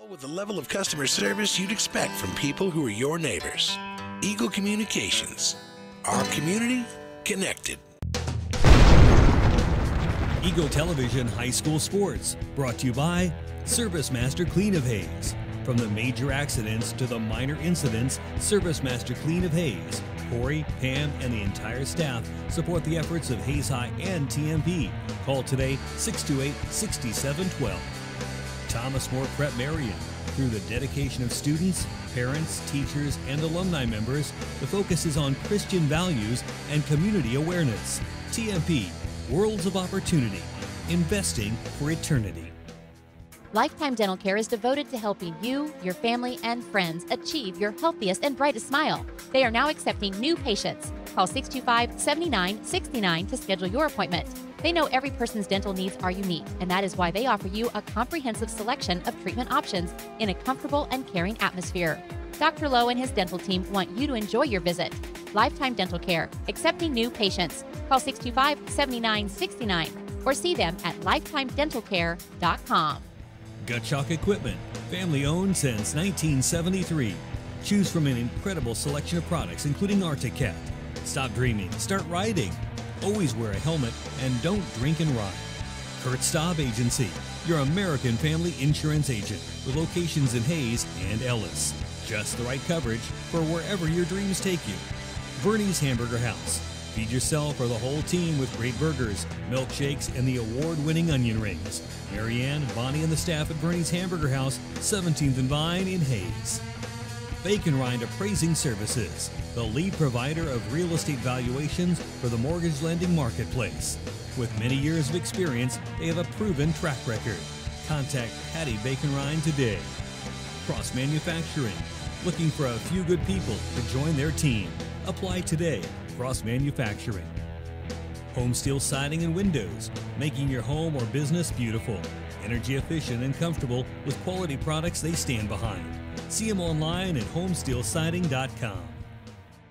With the level of customer service you'd expect from people who are your neighbors. Eagle Communications. Our community connected. Eagle Television High School Sports, brought to you by Service Master Clean of Hayes. From the major accidents to the minor incidents, Service Master Clean of Hayes. Corey, Pam, and the entire staff support the efforts of Hayes High and TMP. Call today 628-6712. Thomas More Prep Marion. Through the dedication of students, parents, teachers, and alumni members, the focus is on Christian values and community awareness. TMP, Worlds of Opportunity, investing for eternity. Lifetime Dental Care is devoted to helping you, your family, and friends achieve your healthiest and brightest smile. They are now accepting new patients. Call 625-7969 to schedule your appointment. They know every person's dental needs are unique, and that is why they offer you a comprehensive selection of treatment options in a comfortable and caring atmosphere. Dr. Lowe and his dental team want you to enjoy your visit. Lifetime Dental Care, accepting new patients. Call 625-7969 or see them at lifetimedentalcare.com. Gut Shock Equipment, family owned since 1973. Choose from an incredible selection of products, including Arctic Cat. Stop dreaming, start riding. Always wear a helmet and don't drink and ride. Kurt Staub Agency, your American family insurance agent with locations in Hayes and Ellis. Just the right coverage for wherever your dreams take you. Bernie's Hamburger House. Feed yourself or the whole team with great burgers, milkshakes, and the award-winning onion rings. Marianne, Bonnie, and the staff at Bernie's Hamburger House, 17th and Vine in Hayes. Bacon Rind Appraising Services, the lead provider of real estate valuations for the mortgage lending marketplace. With many years of experience, they have a proven track record. Contact Patty Bacon Rind today. Cross Manufacturing, looking for a few good people to join their team. Apply today. Cross Manufacturing. Home Steel Siding and Windows, making your home or business beautiful. Energy efficient and comfortable with quality products they stand behind. See them online at homesteelsiding.com.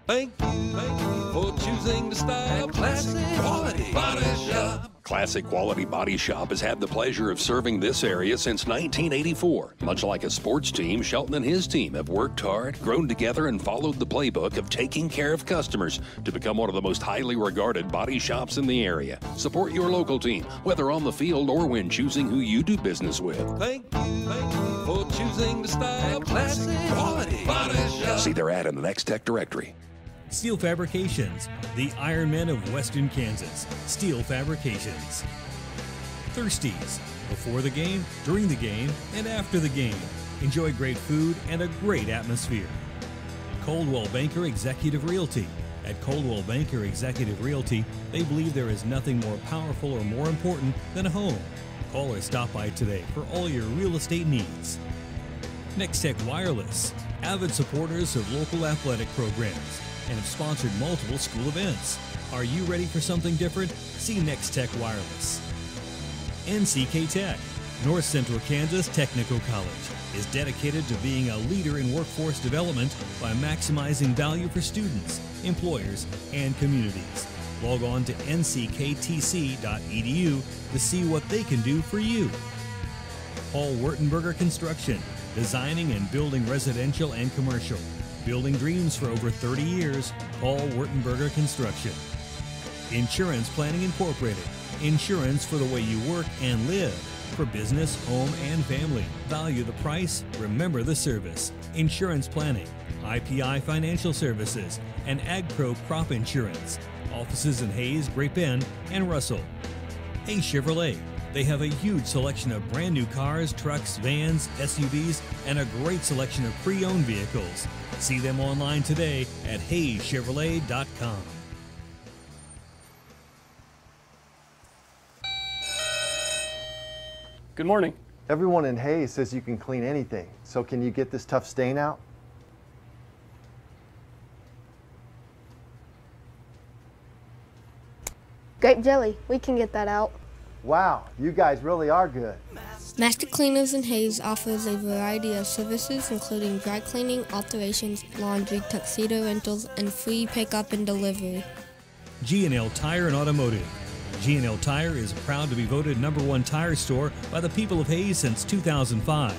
Thank you for choosing to stop Classic Quality Body Shop. Classic Quality Body Shop has had the pleasure of serving this area since 1984. Much like a sports team, Shelton and his team have worked hard, grown together, and followed the playbook of taking care of customers to become one of the most highly regarded body shops in the area. Support your local team, whether on the field or when choosing who you do business with. Thank you for choosing to stop Classic Quality Body Shop. See their ad in the Next Tech directory. Steel Fabrications, the Ironmen of Western Kansas. Steel Fabrications. Thirsties, before the game, during the game, and after the game. Enjoy great food and a great atmosphere. Coldwell Banker Executive Realty. At Coldwell Banker Executive Realty, they believe there is nothing more powerful or more important than a home. Call or stop by today for all your real estate needs. Next Tech Wireless, avid supporters of local athletic programs, and have sponsored multiple school events. Are you ready for something different? See Next Tech Wireless. NCK Tech, North Central Kansas Technical College, is dedicated to being a leader in workforce development by maximizing value for students, employers, and communities. Log on to ncktc.edu to see what they can do for you. Paul Wurtenberger Construction, designing and building residential and commercial. Building dreams for over 30 years, Paul Wurtenberger Construction. Insurance Planning Incorporated, insurance for the way you work and live. For business, home, and family. Value the price, remember the service. Insurance Planning, IPI Financial Services, and AgPro Crop Insurance. Offices in Hayes, Great Bend, and Russell. Hayes Chevrolet. They have a huge selection of brand new cars, trucks, vans, SUVs, and a great selection of pre-owned vehicles. See them online today at hayschevrolet.com. Good morning. Everyone in Hayes says you can clean anything, so can you get this tough stain out? Grape jelly, we can get that out. Wow, you guys really are good. Master Cleaners in Hayes offers a variety of services including dry cleaning, alterations, laundry, tuxedo rentals, and free pickup and delivery. G&L Tire and Automotive. G&L Tire is proud to be voted #1 tire store by the people of Hayes since 2005.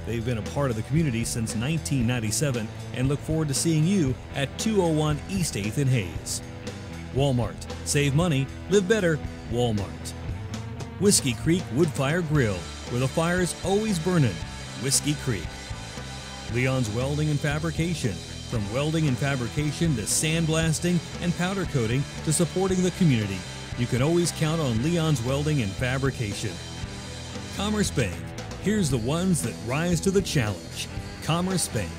They've been a part of the community since 1997 and look forward to seeing you at 201 East 8th in Hayes. Walmart. Save money, live better, Walmart. Whiskey Creek Woodfire Grill, where the fire's always burning, Whiskey Creek. Leon's Welding and Fabrication. From welding and fabrication to sandblasting and powder coating to supporting the community, you can always count on Leon's Welding and Fabrication. Commerce Bank. Here's the ones that rise to the challenge. Commerce Bank.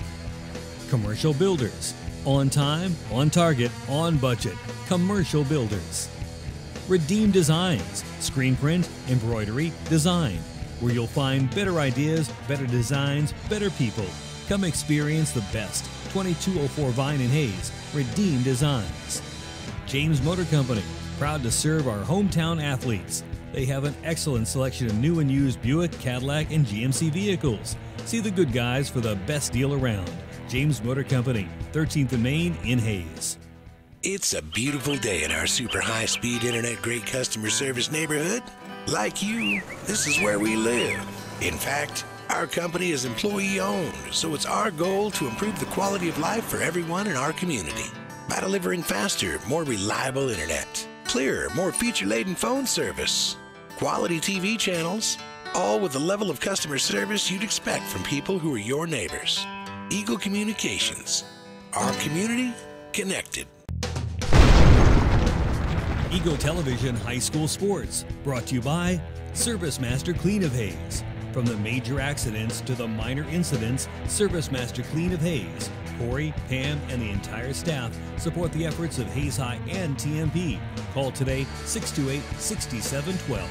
Commercial Builders. On time, on target, on budget. Commercial Builders. Redeem Designs. Screen print, embroidery, design. Where you'll find better ideas, better designs, better people. Come experience the best. 2204 Vine in Hayes. Redeem Designs. James Motor Company. Proud to serve our hometown athletes. They have an excellent selection of new and used Buick, Cadillac, and GMC vehicles. See the good guys for the best deal around. James Motor Company, 13th and Main in Hayes. It's a beautiful day in our super high-speed internet great customer service neighborhood. Like you, this is where we live. In fact, our company is employee-owned, so it's our goal to improve the quality of life for everyone in our community by delivering faster, more reliable internet, clearer, more feature-laden phone service, quality TV channels, all with the level of customer service you'd expect from people who are your neighbors. Eagle Communications. Our community connected. Eagle Television High School Sports, brought to you by Service Master Clean of Hayes. From the major accidents to the minor incidents, Service Master Clean of Hayes. Corey, Pam, and the entire staff support the efforts of Hayes High and TMP. Call today 628-6712.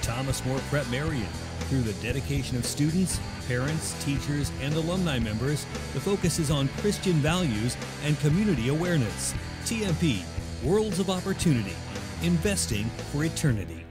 Thomas More Prep Marion. Through the dedication of students, parents, teachers, and alumni members, the focus is on Christian values and community awareness. TMP, Worlds of Opportunity, investing for eternity.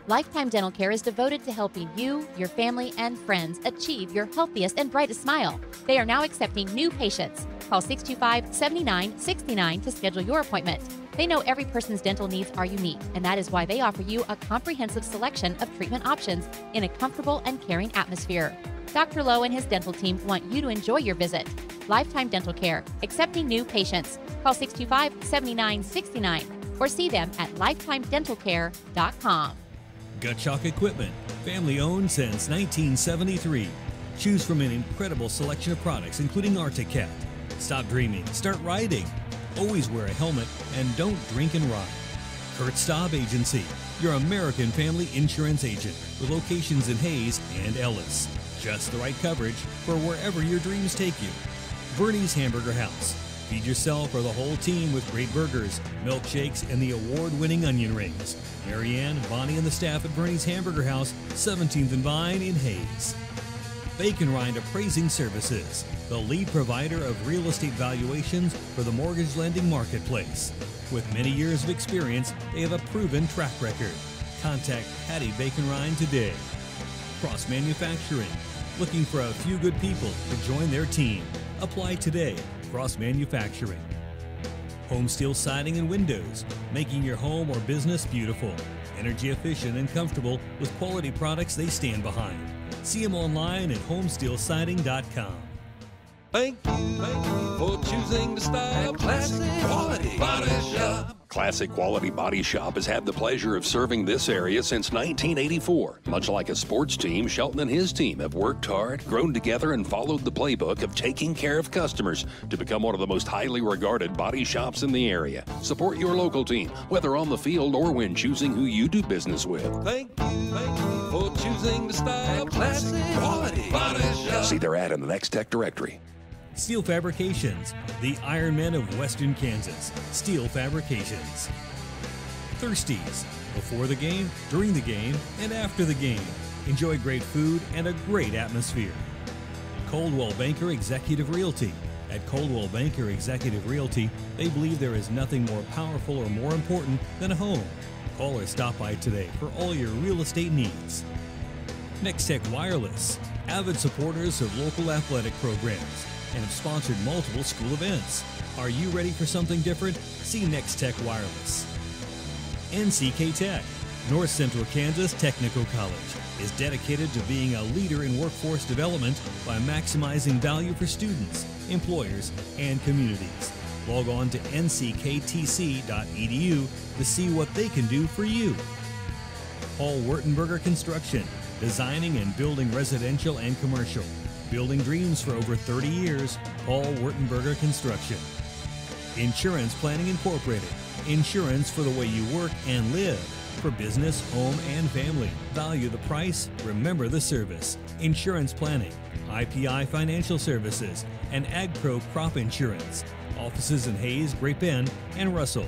Lifetime Dental Care is devoted to helping you, your family, and friends achieve your healthiest and brightest smile. They are now accepting new patients. Call 625-7969 to schedule your appointment. They know every person's dental needs are unique, and that is why they offer you a comprehensive selection of treatment options in a comfortable and caring atmosphere. Dr. Lowe and his dental team want you to enjoy your visit. Lifetime Dental Care, accepting new patients. Call 625-7969 or see them at lifetimedentalcare.com. Gutschok Equipment, family owned since 1973. Choose from an incredible selection of products, including Arctic-Cat. Stop dreaming, start riding. Always wear a helmet and don't drink and ride. Kurt Staub Agency, your American family insurance agent with locations in Hayes and Ellis. Just the right coverage for wherever your dreams take you. Bernie's Hamburger House. Feed yourself or the whole team with great burgers, milkshakes, and the award-winning onion rings. Marianne, Bonnie, and the staff at Bernie's Hamburger House, 17th and Vine in Hayes. Bacon Rind Appraising Services, the lead provider of real estate valuations for the mortgage lending marketplace. With many years of experience, they have a proven track record. Contact Patty Bacon Rind today. Cross Manufacturing, looking for a few good people to join their team. Apply today. Cross Manufacturing. Home Steel Siding and Windows, making your home or business beautiful, energy efficient and comfortable with quality products they stand behind. See them online at homesteelsiding.com. Thank you for choosing to stop Classic Quality Body Shop. Classic Quality Body Shop has had the pleasure of serving this area since 1984. Much like a sports team, Shelton and his team have worked hard, grown together, and followed the playbook of taking care of customers to become one of the most highly regarded body shops in the area. Support your local team, whether on the field or when choosing who you do business with. Thank you for choosing to stop Classic Quality Body Shop. See their ad in the Next Tech directory. Steel Fabrications, the Iron Men of Western Kansas. Steel Fabrications. Thirsties, before the game, during the game, and after the game. Enjoy great food and a great atmosphere. Coldwell Banker Executive Realty. At Coldwell Banker Executive Realty, they believe there is nothing more powerful or more important than a home. Call or stop by today for all your real estate needs. Next Tech Wireless, avid supporters of local athletic programs, and have sponsored multiple school events. Are you ready for something different? See Next Tech Wireless. NCK Tech, North Central Kansas Technical College is dedicated to being a leader in workforce development by maximizing value for students, employers, and communities. Log on to nckTC.edu to see what they can do for you. Paul Wertenberger Construction, designing and building residential and commercial. Building dreams for over 30 years, Paul Wertenberger Construction. Insurance Planning Incorporated, insurance for the way you work and live. For business, home, and family. Value the price, remember the service. Insurance Planning, IPI Financial Services, and AgPro Crop Insurance. Offices in Hayes, Great Bend, and Russell.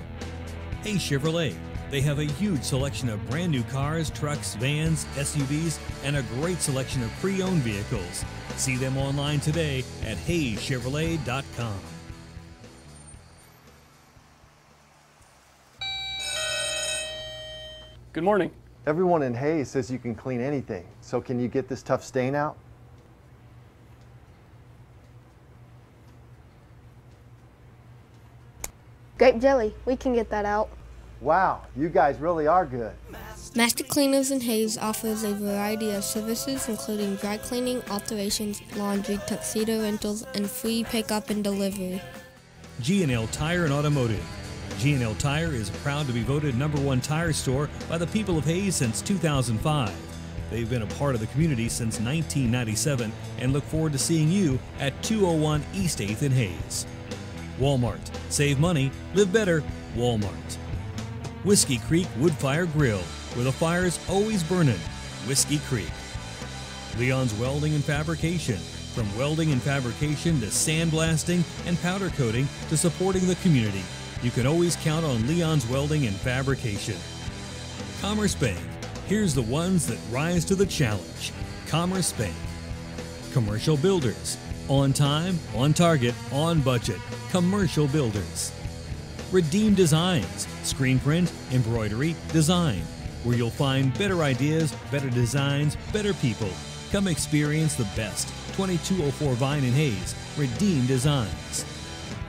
Hayes Chevrolet. They have a huge selection of brand new cars, trucks, vans, SUVs, and a great selection of pre-owned vehicles. See them online today at HayesChevrolet.com. Good morning. Everyone in Hayes says you can clean anything, so can you get this tough stain out? Grape jelly, we can get that out. Wow, you guys really are good. Master Cleaners in Hayes offers a variety of services including dry cleaning, alterations, laundry, tuxedo rentals, and free pickup and delivery. G&L Tire and Automotive. G&L Tire is proud to be voted #1 tire store by the people of Hayes since 2005. They've been a part of the community since 1997 and look forward to seeing you at 201 East 8th in Hayes. Walmart. Save money, live better, Walmart. Whiskey Creek Wood Fire Grill, where the fire's always burning. Whiskey Creek. Leon's Welding and Fabrication. From welding and fabrication to sandblasting and powder coating to supporting the community, you can always count on Leon's Welding and Fabrication. Commerce Bank. Here's the ones that rise to the challenge. Commerce Bank. Commercial Builders. On time, on target, on budget. Commercial Builders. Redeem Designs. Screen print, embroidery, design. Where you'll find better ideas, better designs, better people. Come experience the best. 2204 Vine in Hayes. Redeem Designs.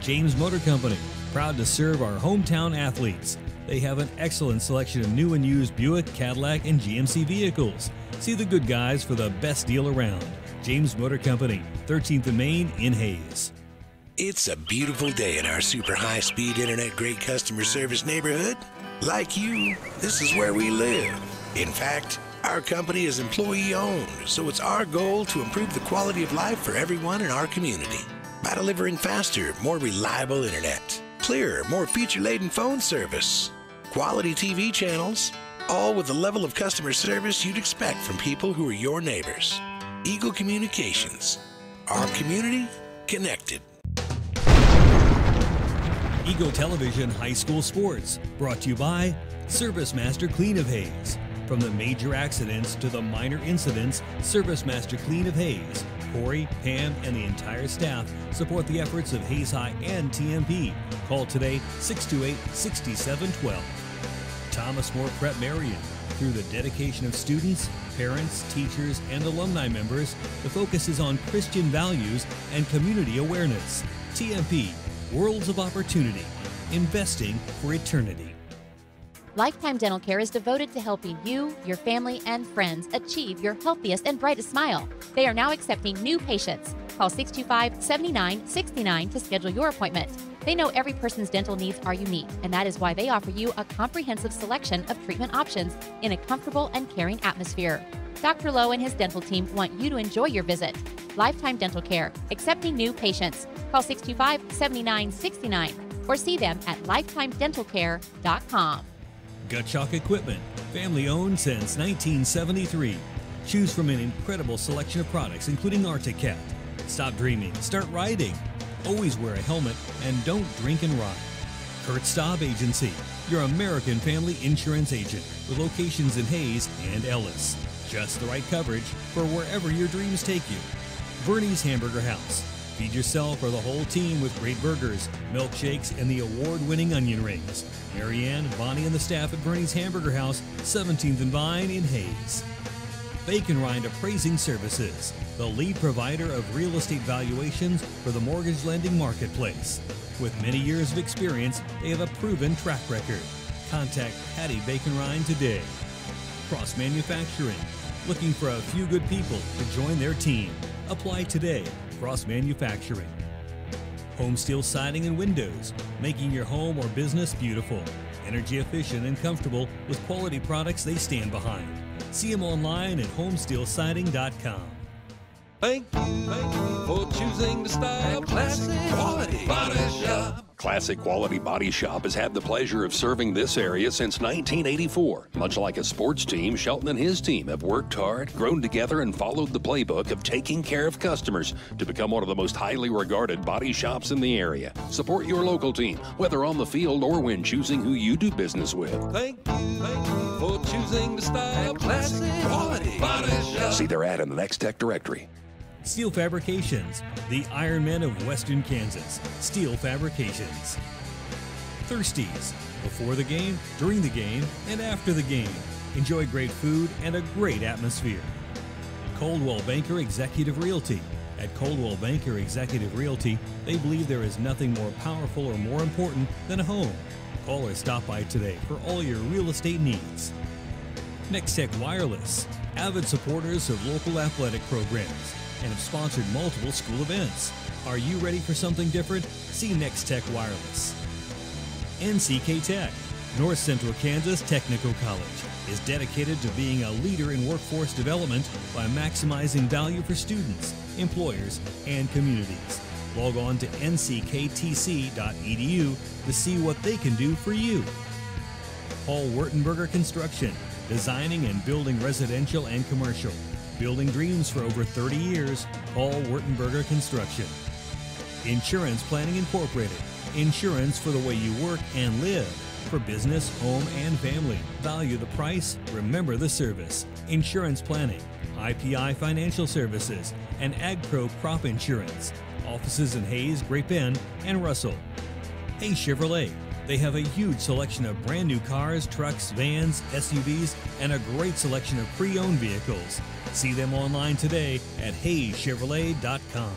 James Motor Company. Proud to serve our hometown athletes. They have an excellent selection of new and used Buick, Cadillac, and GMC vehicles. See the good guys for the best deal around. James Motor Company, 13th and Main in Hayes. It's a beautiful day in our super high-speed internet great customer service neighborhood. Like you, this is where we live. In fact, our company is employee-owned, so it's our goal to improve the quality of life for everyone in our community by delivering faster, more reliable internet, clearer, more feature-laden phone service, quality TV channels, all with the level of customer service you'd expect from people who are your neighbors. Eagle Communications. Our community connected. Eagle Television High School Sports, brought to you by Service Master Clean of Hayes. From the major accidents to the minor incidents, Service Master Clean of Hayes. Corey, Pam, and the entire staff support the efforts of Hayes High and TMP. Call today 628-6712. Thomas More Prep Marion. Through the dedication of students, parents, teachers, and alumni members, the focus is on Christian values and community awareness. TMP, Worlds of Opportunity, investing for eternity. Lifetime Dental Care is devoted to helping you, your family, and friends achieve your healthiest and brightest smile. They are now accepting new patients. Call 625-7969 to schedule your appointment. They know every person's dental needs are unique, and that is why they offer you a comprehensive selection of treatment options in a comfortable and caring atmosphere. Dr. Lowe and his dental team want you to enjoy your visit. Lifetime Dental Care, accepting new patients. Call 625-7969 or see them at lifetimedentalcare.com. Gut Shock Equipment, family owned since 1973. Choose from an incredible selection of products, including Arctic Cat. Stop dreaming, start riding. Always wear a helmet and don't drink and ride. Kurt Staub Agency, your American family insurance agent with locations in Hayes and Ellis. Just the right coverage for wherever your dreams take you. Bernie's Hamburger House. Feed yourself or the whole team with great burgers, milkshakes, and the award-winning onion rings. Marianne, Bonnie, and the staff at Bernie's Hamburger House, 17th and Vine in Hayes. Bacon Rind Appraising Services, the lead provider of real estate valuations for the mortgage lending marketplace. With many years of experience, they have a proven track record. Contact Patty Bacon Rind today. Cross Manufacturing. Looking for a few good people to join their team. Apply today. Cross Manufacturing. Home Steel Siding and Windows, making your home or business beautiful. Energy efficient and comfortable with quality products they stand behind. See them online at homesteelsiding.com. Thank you for choosing to stop Classic Quality Body Shop. Classic Quality Body Shop has had the pleasure of serving this area since 1984. Much like a sports team, Shelton and his team have worked hard, grown together, and followed the playbook of taking care of customers to become one of the most highly regarded body shops in the area. Support your local team, whether on the field or when choosing who you do business with. Thank you for choosing to stop Classic Quality Body Shop. See their ad in the Next Tech directory. Steel Fabrications, the Iron Men of Western Kansas. Steel Fabrications. Thirsties, before the game, during the game, and after the game. Enjoy great food and a great atmosphere. Coldwell Banker Executive Realty. At Coldwell Banker Executive Realty, they believe there is nothing more powerful or more important than a home. Call or stop by today for all your real estate needs. Next Tech Wireless, avid supporters of local athletic programs, and have sponsored multiple school events. Are you ready for something different? See Next Tech Wireless. NCK Tech, North Central Kansas Technical College, is dedicated to being a leader in workforce development by maximizing value for students, employers, and communities. Log on to ncktc.edu to see what they can do for you. Paul Wertenberger Construction, designing and building residential and commercial. Building dreams for over 30 years, Paul Wertenberger Construction. Insurance Planning Incorporated. Insurance for the way you work and live. For business, home, and family. Value the price, remember the service. Insurance Planning, IPI Financial Services, and AgPro Crop Insurance. Offices in Hayes, Great Bend, and Russell. Hayes Chevrolet. They have a huge selection of brand new cars, trucks, vans, SUVs, and a great selection of pre-owned vehicles. See them online today at hayschevrolet.com.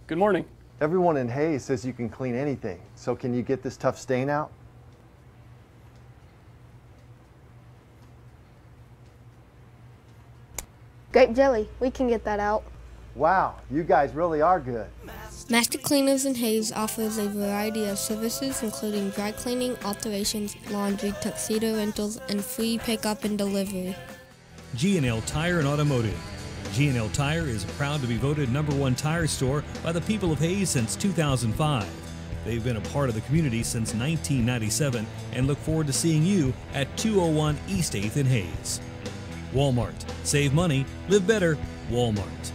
Good morning. Everyone in Hayes says you can clean anything, so can you get this tough stain out? Grape jelly, we can get that out. Wow, you guys really are good. Master Cleaners in Hayes offers a variety of services including dry cleaning, alterations, laundry, tuxedo rentals, and free pickup and delivery. G&L Tire and Automotive. G&L Tire is proud to be voted #1 tire store by the people of Hayes since 2005. They've been a part of the community since 1997 and look forward to seeing you at 201 East 8th in Hayes. Walmart. Save money, live better, Walmart.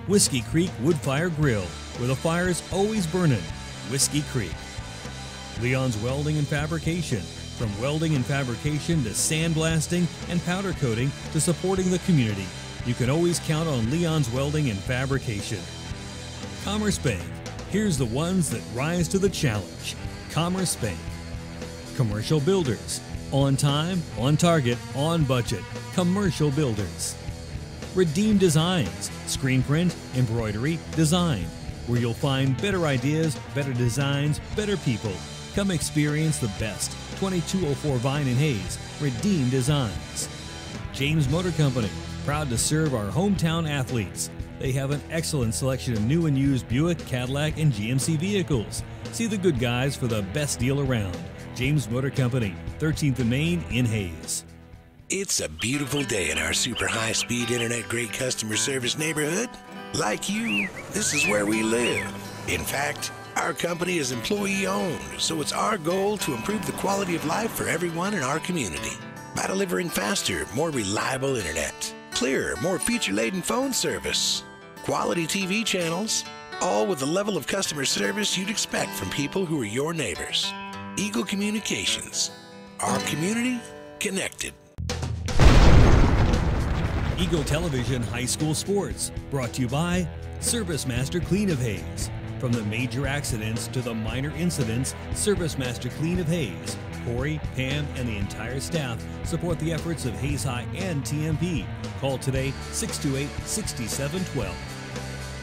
Whiskey Creek Woodfire Grill, where the fire's always burning. Whiskey Creek. Leon's Welding and Fabrication. From welding and fabrication to sandblasting and powder coating to supporting the community, you can always count on Leon's Welding and Fabrication. Commerce Bank. Here's the ones that rise to the challenge. Commerce Bank. Commercial Builders. On time, on target, on budget. Commercial Builders. Redeem Designs. Screen print, embroidery, design. Where you'll find better ideas, better designs, better people. Come experience the best. 2204 Vine in Hayes. Redeem Designs. James Motor Company. Proud to serve our hometown athletes. They have an excellent selection of new and used Buick, Cadillac, and GMC vehicles. See the good guys for the best deal around. James Motor Company, 13th and Main in Hayes. It's a beautiful day in our super high-speed internet great customer service neighborhood. Like you, this is where we live. In fact, our company is employee-owned, so it's our goal to improve the quality of life for everyone in our community by delivering faster, more reliable internet, clearer, more feature-laden phone service, quality TV channels, all with the level of customer service you'd expect from people who are your neighbors. Eagle Communications. Our community connected. Eagle Television High School Sports, brought to you by Service Master Clean of Hayes. From the major accidents to the minor incidents, Service Master Clean of Hayes. Corey, Pam, and the entire staff support the efforts of Hayes High and TMP. Call today 628-6712.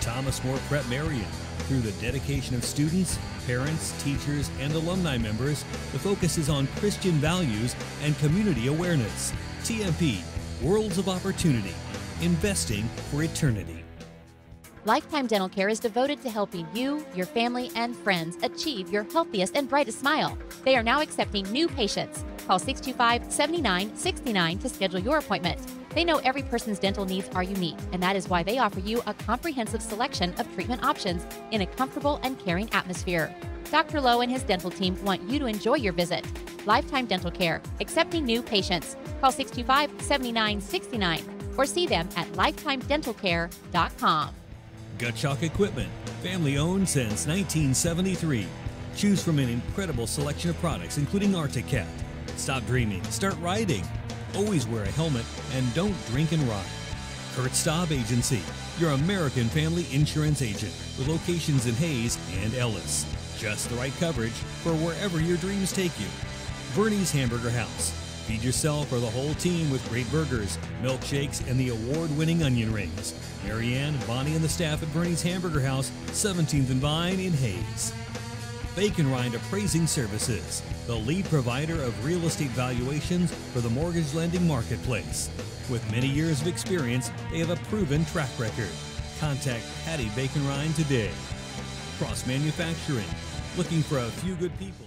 Thomas More Prep Marion. Through the dedication of students, parents, teachers, and alumni members, the focus is on Christian values and community awareness. TMP, Worlds of Opportunity, investing for eternity. Lifetime Dental Care is devoted to helping you, your family, and friends achieve your healthiest and brightest smile. They are now accepting new patients. Call 625-7969 to schedule your appointment. They know every person's dental needs are unique, and that is why they offer you a comprehensive selection of treatment options in a comfortable and caring atmosphere. Dr. Lowe and his dental team want you to enjoy your visit. Lifetime Dental Care, accepting new patients. Call 625-7969 or see them at lifetimedentalcare.com. Gut Shock Equipment, family owned since 1973. Choose from an incredible selection of products, including Arctic Cat. Stop dreaming, start riding. Always wear a helmet and don't drink and ride. Kurt Staub Agency, your American family insurance agent with locations in Hayes and Ellis. Just the right coverage for wherever your dreams take you. Bernie's Hamburger House. Feed yourself or the whole team with great burgers, milkshakes, and the award-winning onion rings. Marianne, Bonnie, and the staff at Bernie's Hamburger House, 17th and Vine in Hayes. Bacon Rind Appraising Services, the lead provider of real estate valuations for the mortgage lending marketplace. With many years of experience, they have a proven track record. Contact Patty Bacon Rind today. Cross Manufacturing, looking for a few good people.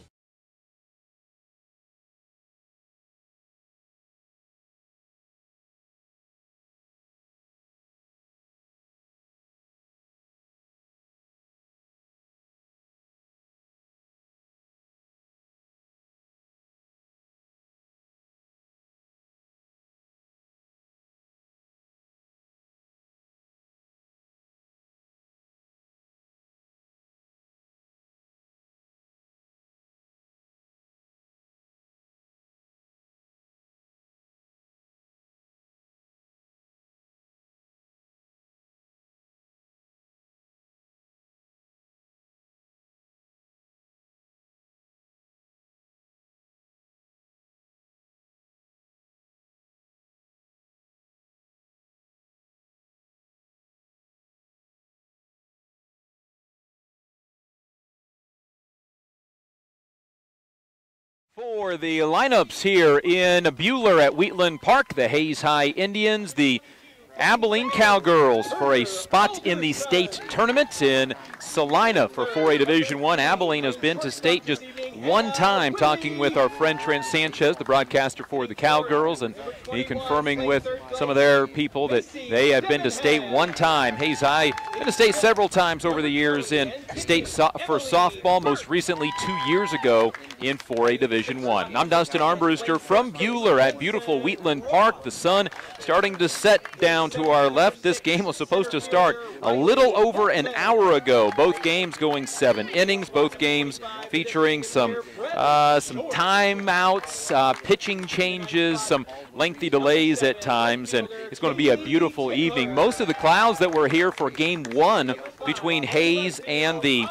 For the lineups here in Buhler at Wheatland Park, the Hayes High Indians, the Abilene Cowgirls for a spot in the state tournament in Salina for 4A Division I. Abilene has been to state just one time, talking with our friend Trent Sanchez, the broadcaster for the Cowgirls, and he confirming with some of their people that they have been to state one time. Hayes High been to state several times over the years in state for softball, most recently 2 years ago in 4A Division I. I'm Dustin Armbruster from Buhler at beautiful Wheatland Park. The sun starting to set down to our left. This game was supposed to start a little over an hour ago. Both games going 7 innings, both games featuring some timeouts, pitching changes, some lengthy delays at times, and it's going to be a beautiful evening. Most of the clouds that were here for game 1 between Hayes and the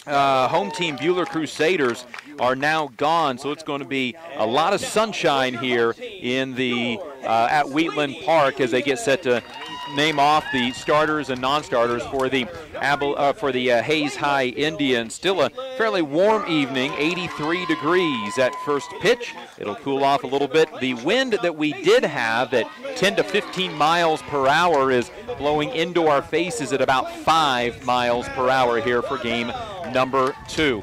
home team Buhler Crusaders are now gone, so it's going to be a lot of sunshine here in the at Wheatland Park as they get set to name off the starters and non-starters for the Hayes High Indians. Still a fairly warm evening, 83 degrees at first pitch. It'll cool off a little bit. The wind that we did have at 10 to 15 miles per hour is blowing into our faces at about 5 miles per hour here for game number 2.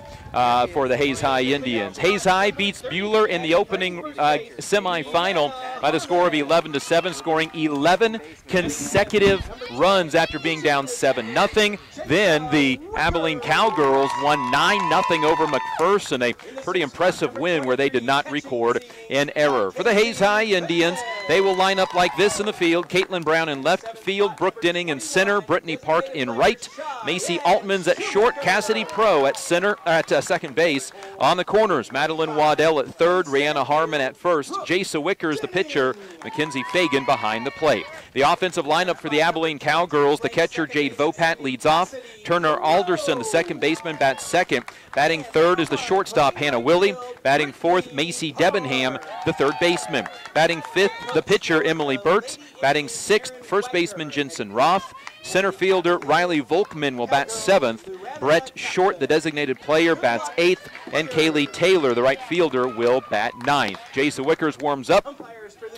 For the Hayes High Indians. Hayes High beats Buhler in the opening semifinal by the score of 11-7, scoring 11 consecutive runs after being down 7-0. Then the Abilene Cowgirls won 9-0 over McPherson, a pretty impressive win where they did not record an error. For the Hayes High Indians, they will line up like this in the field. Caitlin Brown in left field, Brooke Denning in center, Brittany Park in right, Macy Altmans at short, Cassidy Pro at center at second base. On the corners, Madeline Waddell at third, Rihanna Harmon at first, Jasa Wickers the pitcher, Mackenzie Fagan behind the plate. The offensive lineup for the Abilene Cowgirls, the catcher Jade Vopat leads off, Turner Alderson, the second baseman, bats second. Batting third is the shortstop Hannah Willie. Batting fourth, Macy Debenham, the third baseman. Batting fifth, the pitcher Emily Burt. Batting sixth, first baseman Jensen Roth. Center fielder Riley Volkman will bat 7th. Brett Short, the designated player, bats 8th. And Kaylee Taylor, the right fielder, will bat 9th. Jason Wickers warms up,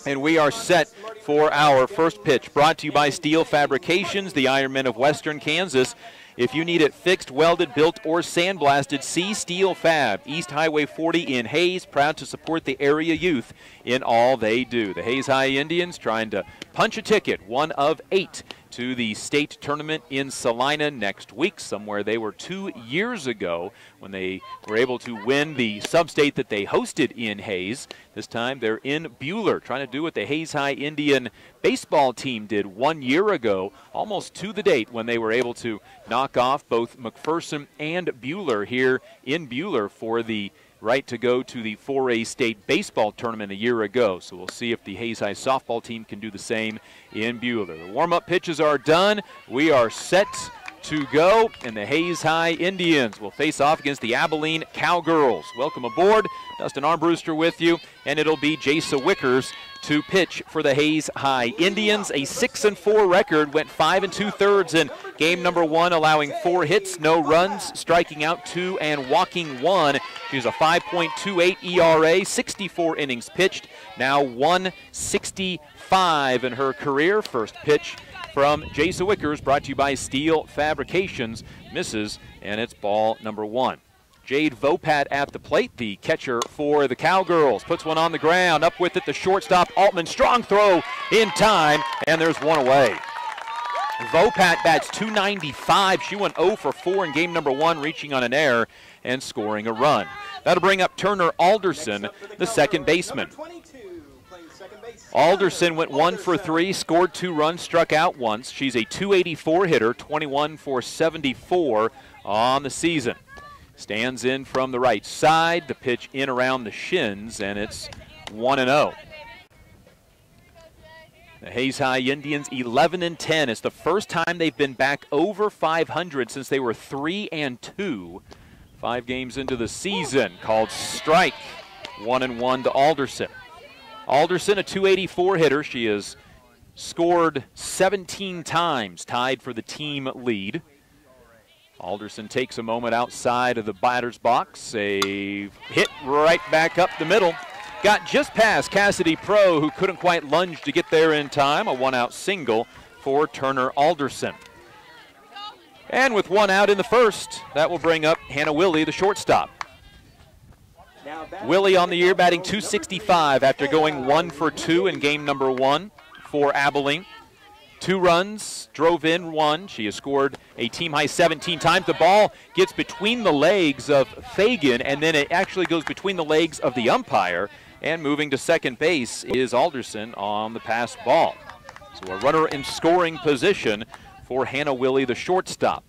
and we are set for our first pitch. Brought to you by Steel Fabrications, the Ironmen of Western Kansas. If you need it fixed, welded, built, or sandblasted, see Steel Fab. East Highway 40 in Hayes, proud to support the area youth in all they do. The Hayes High Indians trying to punch a ticket, 1 of 8, to the state tournament in Salina next week, somewhere they were 2 years ago when they were able to win the sub-state that they hosted in Hayes. This time they're in Buhler, trying to do what the Hayes High Indian baseball team did 1 year ago, almost to the date when they were able to knock off both McPherson and Buhler here in Buhler for the right to go to the 4A state baseball tournament a year ago. So we'll see if the Hayes High softball team can do the same in Buhler. The warm-up pitches are done. We are set to go, and the Hayes High Indians will face off against the Abilene Cowgirls. Welcome aboard. Dustin Armbruster with you, and it'll be Jason Wickers to pitch for the Hayes High Indians. A 6-4 record, went 5 2/3 in game number 1, allowing 4 hits, no runs, striking out 2 and walking 1. She's a 5.28 ERA, 64 innings pitched, now 165 in her career. First pitch from Jason Wickers, brought to you by Steel Fabrications, misses, and it's ball number 1. Jade Vopat at the plate, the catcher for the Cowgirls. Puts one on the ground, up with it the shortstop Altman. Strong throw in time, and there's one away. Vopat bats .295. She went 0 for 4 in game number 1, reaching on an error and scoring a run. That'll bring up Turner Alderson, the second baseman. Alderson went 1 for 3, scored 2 runs, struck out once. She's a .284 hitter, 21 for 74 on the season. Stands in from the right side, the pitch in around the shins, and it's 1-0. The Hayes High Indians 11-10. It's the first time they've been back over 500 since they were 3-2. 5 games into the season. Called strike. 1-1 to Alderson. Alderson, a .284 hitter. She has scored 17 times, tied for the team lead. Alderson takes a moment outside of the batter's box. A hit right back up the middle. Got just past Cassidy Pro, who couldn't quite lunge to get there in time. A 1-out single for Turner Alderson. And with 1 out in the first, that will bring up Hannah Willie, the shortstop. Willie on the year batting .265 after going 1 for 2 in game number 1 for Abilene. 2 runs, drove in 1. She has scored a team-high 17 times. The ball gets between the legs of Fagan, and then it actually goes between the legs of the umpire. And moving to second base is Alderson on the pass ball. So a runner in scoring position for Hannah Willie, the shortstop.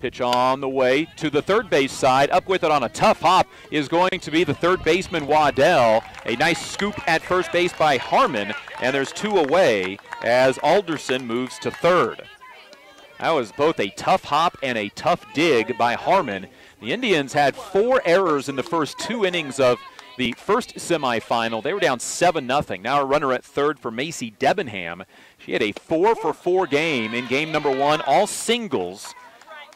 Pitch on the way to the third base side. Up with it on a tough hop is going to be the third baseman, Waddell. A nice scoop at first base by Harmon, and there's 2 away as Alderson moves to third. That was both a tough hop and a tough dig by Harmon. The Indians had 4 errors in the first 2 innings of the first semifinal. They were down 7-0. Now a runner at third for Macy Debenham. She had a 4 for 4 game in game number 1, all singles.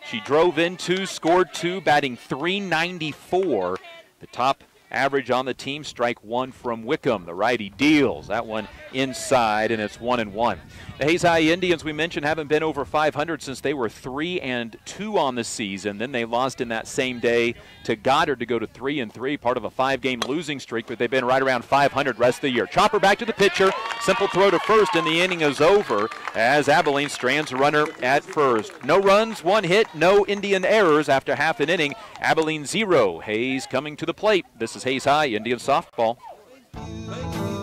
She drove in 2, scored 2, batting .394. The top average on the team, strike 1 from Wickham. The righty deals. That one inside, and it's 1-1. The Hayes High Indians, we mentioned, haven't been over 500 since they were 3-2 on the season. Then they lost in that same day to Goddard to go to 3-3, part of a 5-game losing streak, but they've been right around 500 rest of the year. Chopper back to the pitcher. Simple throw to first, and the inning is over as Abilene strands a runner at first. No runs, 1 hit, no Indian errors after half an inning. Abilene 0. Hayes coming to the plate. This is Hayes High Indian softball.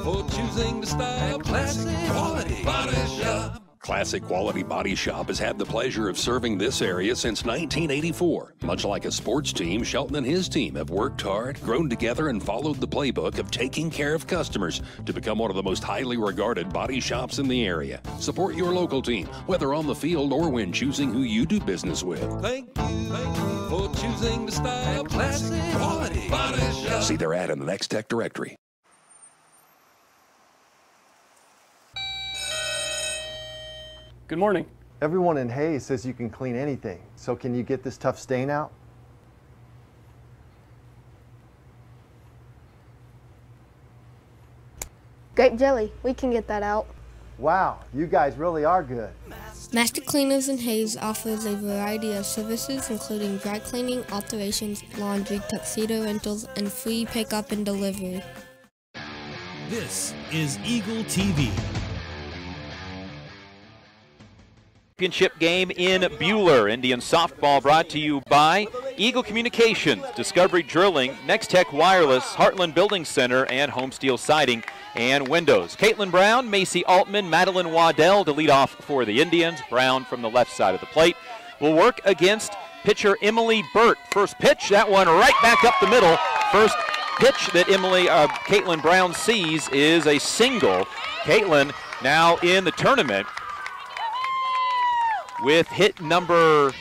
For choosing the style, classic quality body shop. Classic Quality Body Shop has had the pleasure of serving this area since 1984. Much like a sports team, Shelton and his team have worked hard, grown together, and followed the playbook of taking care of customers to become one of the most highly regarded body shops in the area. Support your local team, whether on the field or when choosing who you do business with. Thank you for choosing the style, classic quality body shop. See their ad in the Next Tech directory. Good morning. Everyone in Hayes says you can clean anything, so can you get this tough stain out? Grape jelly, we can get that out. Wow, you guys really are good. Master Cleaners in Hayes offers a variety of services including dry cleaning, alterations, laundry, tuxedo rentals, and free pickup and delivery. This is Eagle TV. Championship game in Buhler. Indian softball brought to you by Eagle Communications, Discovery Drilling, Next Tech Wireless, Heartland Building Center, and Home Steel Siding and Windows. Caitlin Brown, Macy Altman, Madeline Waddell to lead off for the Indians. Brown from the left side of the plate will work against pitcher Emily Burt. First pitch, that one right back up the middle. First pitch that Caitlin Brown sees is a single. Caitlin now in the tournament with hit number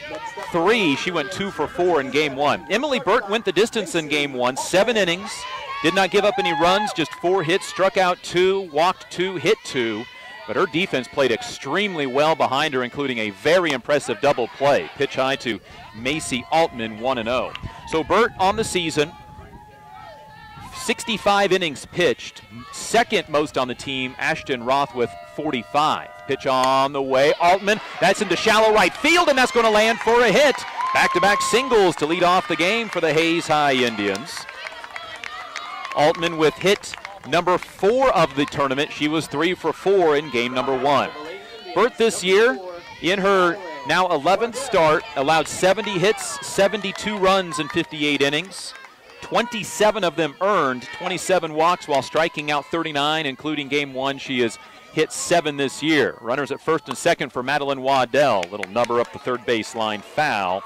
3. She went 2 for 4 in game 1. Emily Burt went the distance in game 1, 7 innings, did not give up any runs, just 4 hits, struck out 2, walked 2, hit 2. But her defense played extremely well behind her, including a very impressive double play. Pitch high to Macy Altman, 1-0. So Burt on the season, 65 innings pitched, second most on the team, Ashton Roth with 45. Pitch on the way, Altman, that's into shallow right field, and that's going to land for a hit. Back-to-back singles to lead off the game for the Hayes High Indians. Altman with hit number 4 of the tournament. She was 3 for 4 in game number 1. Burt this year, in her now 11th start, allowed 70 hits, 72 runs in 58 innings. 27 of them earned, 27 walks while striking out 39, including game 1. She has hit 7 this year. Runners at first and second for Madeline Waddell. Little number up the third base line, foul.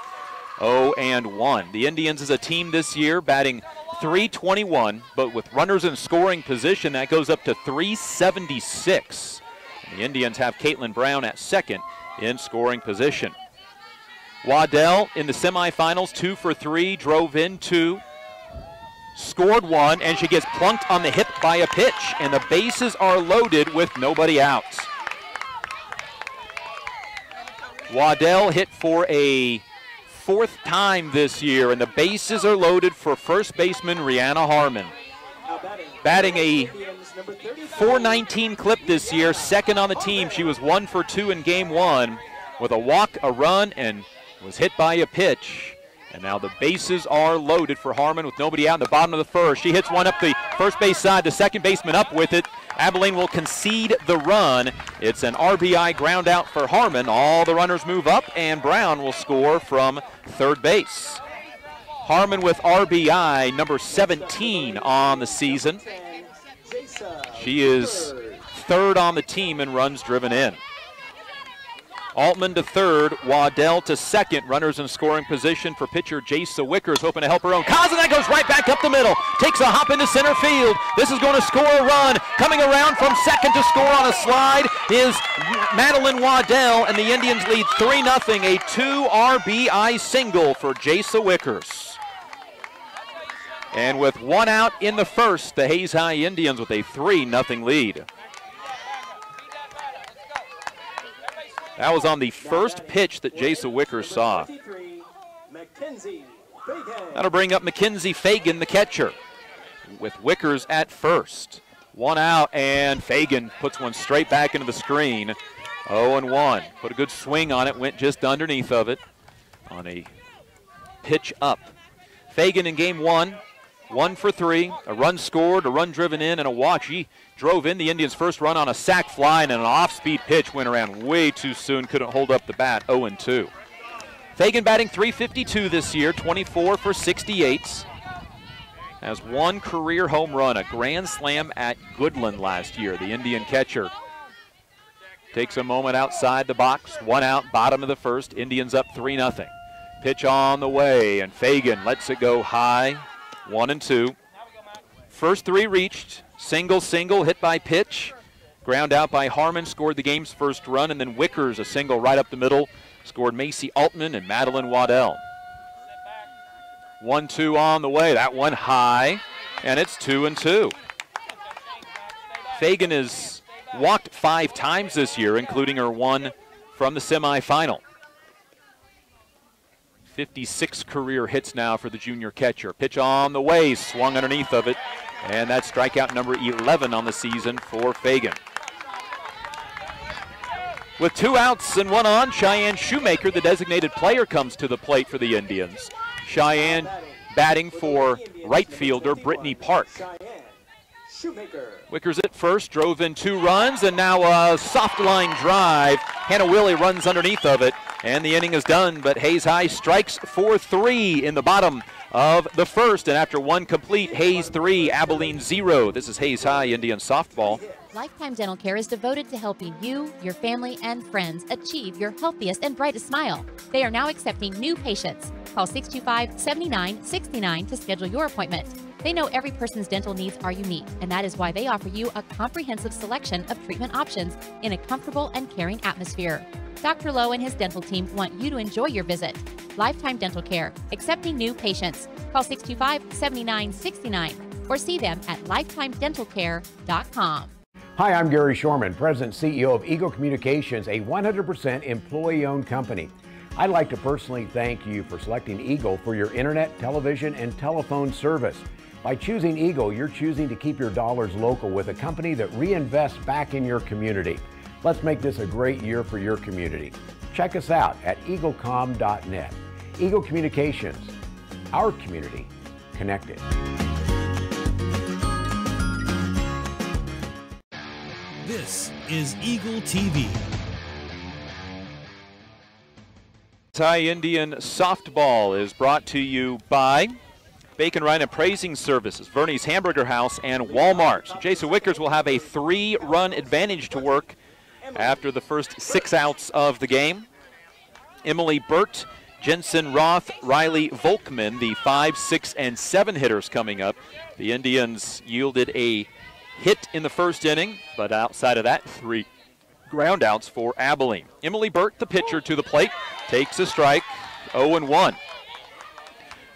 0-1. The Indians as a team this year batting .321, but with runners in scoring position, that goes up to .376. And the Indians have Caitlin Brown at second in scoring position. Waddell in the semifinals, 2 for 3, drove in 2. Scored 1, and she gets plunked on the hip by a pitch, and the bases are loaded with nobody out. Waddell hit for a 4th time this year, and the bases are loaded for first baseman Rihanna Harmon. Batting a .419 clip this year, second on the team. She was 1 for 2 in game 1 with a walk, a run, and was hit by a pitch. And now the bases are loaded for Harmon with nobody out in the bottom of the first. She hits one up the first base side, the second baseman up with it. Abilene will concede the run. It's an RBI ground out for Harmon. All the runners move up, and Brown will score from third base. Harmon with RBI number 17 on the season. She is 3rd on the team in runs driven in. Altman to 3rd, Waddell to 2nd. Runners in scoring position for pitcher Jasa Wickers, hoping to help her own cause, and that goes right back up the middle. Takes a hop into center field. This is going to score a run. Coming around from second to score on a slide is Madeline Waddell, and the Indians lead 3-0. A 2 RBI single for Jasa Wickers. And with 1 out in the first, the Hayes High Indians with a 3-0 lead. That was on the first pitch that Jasa Wickers saw. That'll bring up Mackenzie Fagan, the catcher, with Wickers at first. 1 out, and Fagan puts one straight back into the screen. 0-1. Put a good swing on it, went just underneath of it on a pitch up. Fagan in game 1, 1 for 3, a run scored, a run driven in, and a walk. She drove in the Indians' first run on a sac fly, and an off-speed pitch went around way too soon, couldn't hold up the bat, 0-2. Fagan batting .352 this year, 24 for 68. Has 1 career home run, a grand slam at Goodland last year. The Indian catcher takes a moment outside the box, 1 out, bottom of the first. Indians up 3-0. Pitch on the way, and Fagan lets it go high, 1-2. First 3 reached. Single, hit by pitch. Ground out by Harmon, scored the game's first run, and then Wickers, a single right up the middle, scored Macy Altman and Madeline Waddell. 1-2 on the way. That one high, and it's 2-2. Fagan has walked 5 times this year, including her 1 from the semifinal. 56 career hits now for the junior catcher. Pitch on the way, swung underneath of it, and that's strikeout number 11 on the season for Fagan. With 2 outs and 1 on, Cheyenne Shoemaker, the designated player, comes to the plate for the Indians. Cheyenne batting for right fielder Brittany Park. Wickers at first, drove in 2 runs, and now a soft line drive. Hannah Willie runs underneath of it, and the inning is done, but Hayes High strikes for 3 in the bottom of the first, and after 1 complete, Hayes 3, Abilene 0. This is Hayes High Indian softball. Lifetime Dental Care is devoted to helping you, your family, and friends achieve your healthiest and brightest smile. They are now accepting new patients. Call 625-7969 to schedule your appointment. They know every person's dental needs are unique, and that is why they offer you a comprehensive selection of treatment options in a comfortable and caring atmosphere. Dr. Lowe and his dental team want you to enjoy your visit. Lifetime Dental Care, accepting new patients. Call 625-7969 or see them at lifetimedentalcare.com. Hi, I'm Gary Shorman, President and CEO of Eagle Communications, a 100% employee-owned company. I'd like to personally thank you for selecting Eagle for your internet, television, and telephone service. By choosing Eagle, you're choosing to keep your dollars local with a company that reinvests back in your community. Let's make this a great year for your community. Check us out at eaglecom.net. Eagle Communications, our community connected. This is Eagle TV. High Indian softball is brought to you by Bacon Ryan Appraising Services, Verney's Hamburger House, and Walmart. So Jason Wickers will have a 3-run advantage to work after the first 6 outs of the game. Emily Burt, Jensen Roth, Riley Volkman, the 5, 6, and 7 hitters coming up. The Indians yielded a hit in the first inning, but outside of that, 3 groundouts for Abilene. Emily Burt, the pitcher, to the plate, takes a strike, 0-1.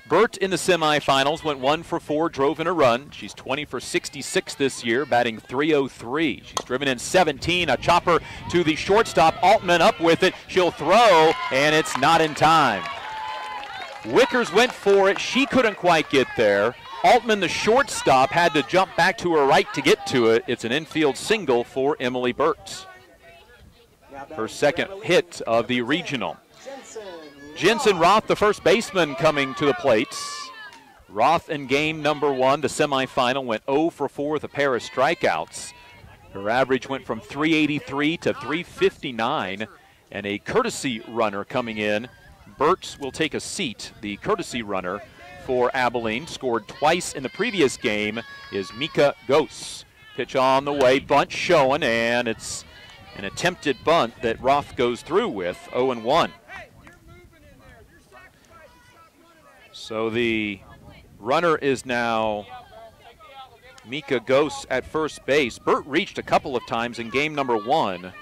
Burt in the semifinals went 1 for 4, drove in a run. She's 20 for 66 this year, batting .303. She's driven in 17, a chopper to the shortstop. Altman up with it. She'll throw, and it's not in time. Wickers went for it. She couldn't quite get there. Altman, the shortstop, had to jump back to her right to get to it. It's an infield single for Emily Burt. Her second hit of the regional. Jensen Roth, the first baseman, coming to the plate. Roth in game number 1, the semifinal, went 0 for 4 with a pair of strikeouts. Her average went from .383 to .359, and a courtesy runner coming in. Burt will take a seat. The courtesy runner for Abilene, scored twice in the previous game, is Mika Gose. Pitch on the way, bunt showing, and it's an attempted bunt that Roth goes through with, 0-1. So the runner is now Mika Gose at first base. Burt reached a couple of times in game number 1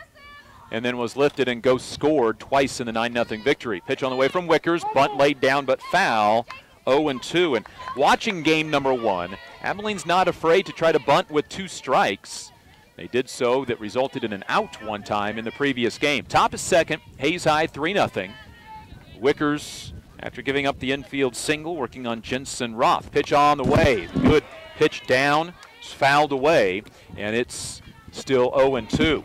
and then was lifted, and Gose scored twice in the 9-0 victory. Pitch on the way from Wickers, bunt laid down but foul, 0-2. And watching game number 1, Abilene's not afraid to try to bunt with 2 strikes. They did so, that resulted in an out one time in the previous game. Top is second, Hayes High 3-0. Wickers, after giving up the infield single, working on Jensen Roth. Pitch on the way, good pitch down, it's fouled away, and it's still 0-2.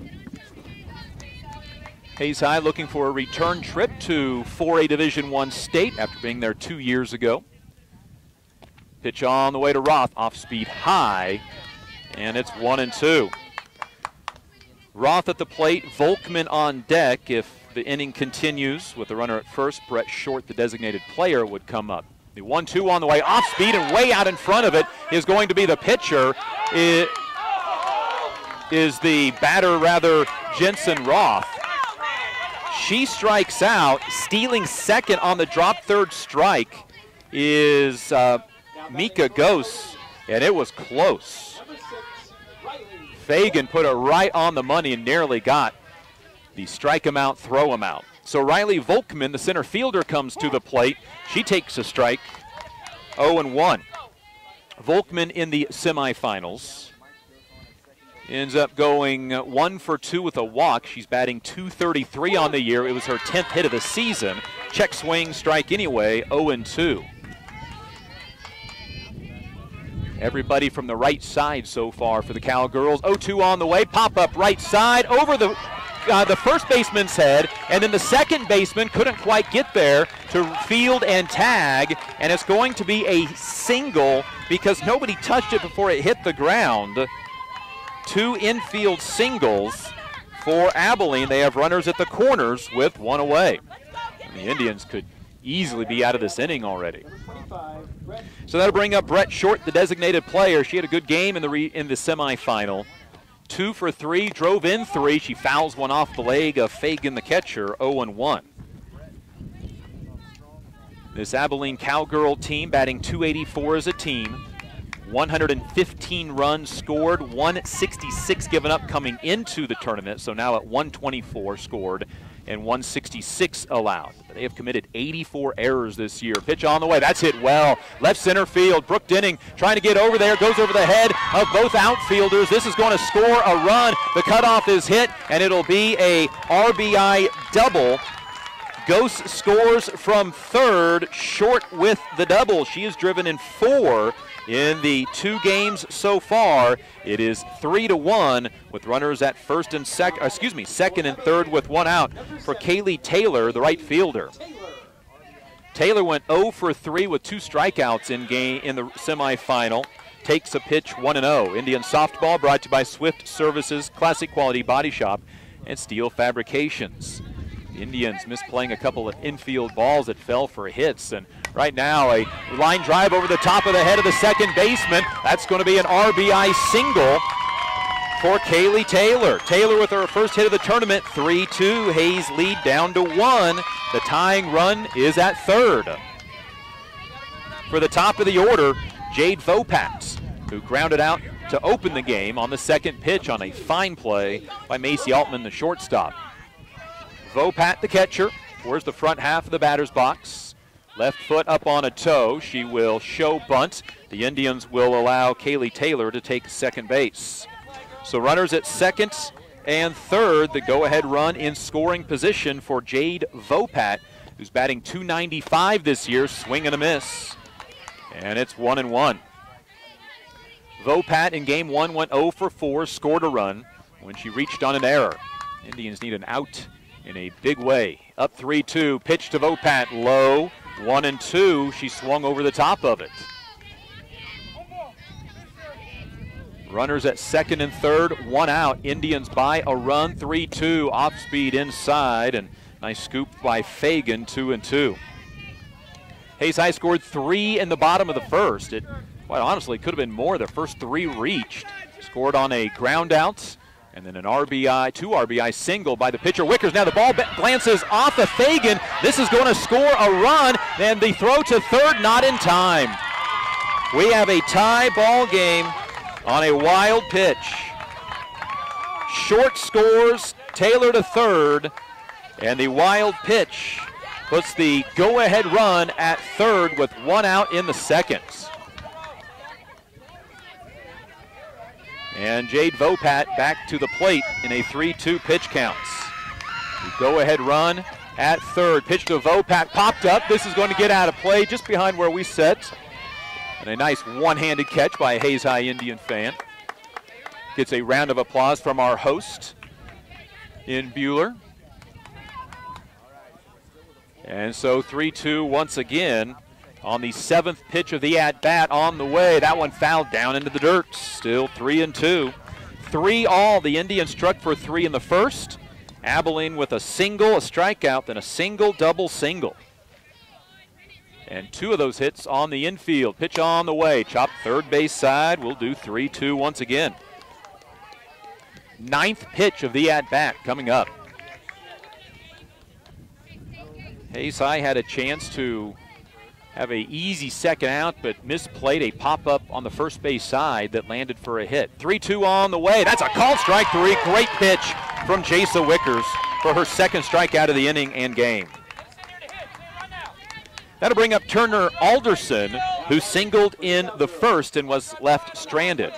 Hayes High looking for a return trip to 4A Division I state after being there 2 years ago. Pitch on the way to Roth, off speed high, and it's 1-2. Roth at the plate, Volkman on deck. If the inning continues with the runner at first, Brett Short, the designated player, would come up. The 1-2 on the way, off speed, and way out in front of it is going to be the pitcher. It is the batter, rather, Jensen Roth. She strikes out. Stealing second on the drop third strike is Mika Gose, and it was close. Fagan put it right on the money and nearly got the strike him out, throw him out. So Riley Volkman, the center fielder, comes to the plate. She takes a strike, 0-1. Volkman in the semifinals ends up going 1 for 2 with a walk. She's batting .233 on the year. It was her 10th hit of the season. Check swing, strike anyway, 0-2. Everybody from the right side so far for the Cowgirls. 0-2 on the way, pop up right side over the first baseman's head, and then the second baseman couldn't quite get there to field and tag, and it's going to be a single because nobody touched it before it hit the ground. 2 infield singles for Abilene. They have runners at the corners with 1 away. And the Indians could easily be out of this inning already. So that'll bring up Brett Short, the designated player. She had a good game in the semifinal. 2 for 3, drove in 3. She fouls one off the leg of Fagan, the catcher, 0-1. This Abilene Cowgirl team batting .284 as a team. 115 runs scored, 166 given up coming into the tournament, so now at 124 scored and 166 allowed. But they have committed 84 errors this year. Pitch on the way, that's hit well. Left center field, Brooke Denning trying to get over there, goes over the head of both outfielders. This is going to score a run. The cutoff is hit, and it'll be a RBI double. Ghost scores from third, Short with the double. She has driven in 4 in the 2 games so far. It is 3-1 with runners at second and third with 1 out for Kaylee Taylor, the right fielder. Taylor went 0 for 3 with 2 strikeouts in the semifinal. Takes a pitch 1-0. Indian softball brought to you by Swift Services, Classic Quality Body Shop, and Steel Fabrications. The Indians misplaying a couple of infield balls that fell for hits, and right now a line drive over the top of the head of the second baseman. That's going to be an RBI single for Kaylee Taylor. Taylor with her first hit of the tournament, 3-2. Hayes lead down to 1. The tying run is at third. For the top of the order, Jade Vopat, who grounded out to open the game on the second pitch on a fine play by Macy Altman, the shortstop. Vopat, the catcher, towards the front half of the batter's box. Left foot up on a toe. She will show bunt. The Indians will allow Kaylee Taylor to take second base. So runners at second and third. The go-ahead run in scoring position for Jade Vopat, who's batting .295 this year. Swing and a miss. And it's 1-1. Vopat in game 1 went 0 for 4, scored a run when she reached on an error. Indians need an out in a big way. Up 3-2, pitch to Vopat, low, 1-2. She swung over the top of it. Runners at second and third, 1 out. Indians by a run, 3-2. Off speed inside, and nice scoop by Fagan, 2-2. Hayes High scored 3 in the bottom of the first. It, quite honestly, could have been more. The first 3 reached. Scored on a ground out, and then an RBI, 2 RBI single by the pitcher Wickers. Now the ball glances off of Fagan. This is going to score a run, and the throw to third not in time. We have a tie ball game on a wild pitch. Short scores, Taylor to third, and the wild pitch puts the go-ahead run at third with 1 out in the second. And Jade Vopat back to the plate in a 3-2 pitch counts. The go-ahead run at third. Pitch to Vopat, popped up. This is going to get out of play just behind where we sit. And a nice one-handed catch by a Hayes High Indian fan. Gets a round of applause from our host in Buhler. And so 3-2 once again on the 7th pitch of the at-bat on the way. That one fouled down into the dirt. Still 3-2. 3 all. The Indians struck for 3 in the first. Abilene with a single, a strikeout, then a single, double, single. And 2 of those hits on the infield. Pitch on the way. Chopped third base side. We'll do 3-2 once again. 9th pitch of the at-bat coming up. Hayes High had a chance to have an easy second out, but misplayed a pop-up on the first base side that landed for a hit. 3-2 on the way. That's a called strike 3. Great pitch from Jasa Wickers for her second strikeout of the inning and game. That'll bring up Turner Alderson, who singled in the first and was left stranded.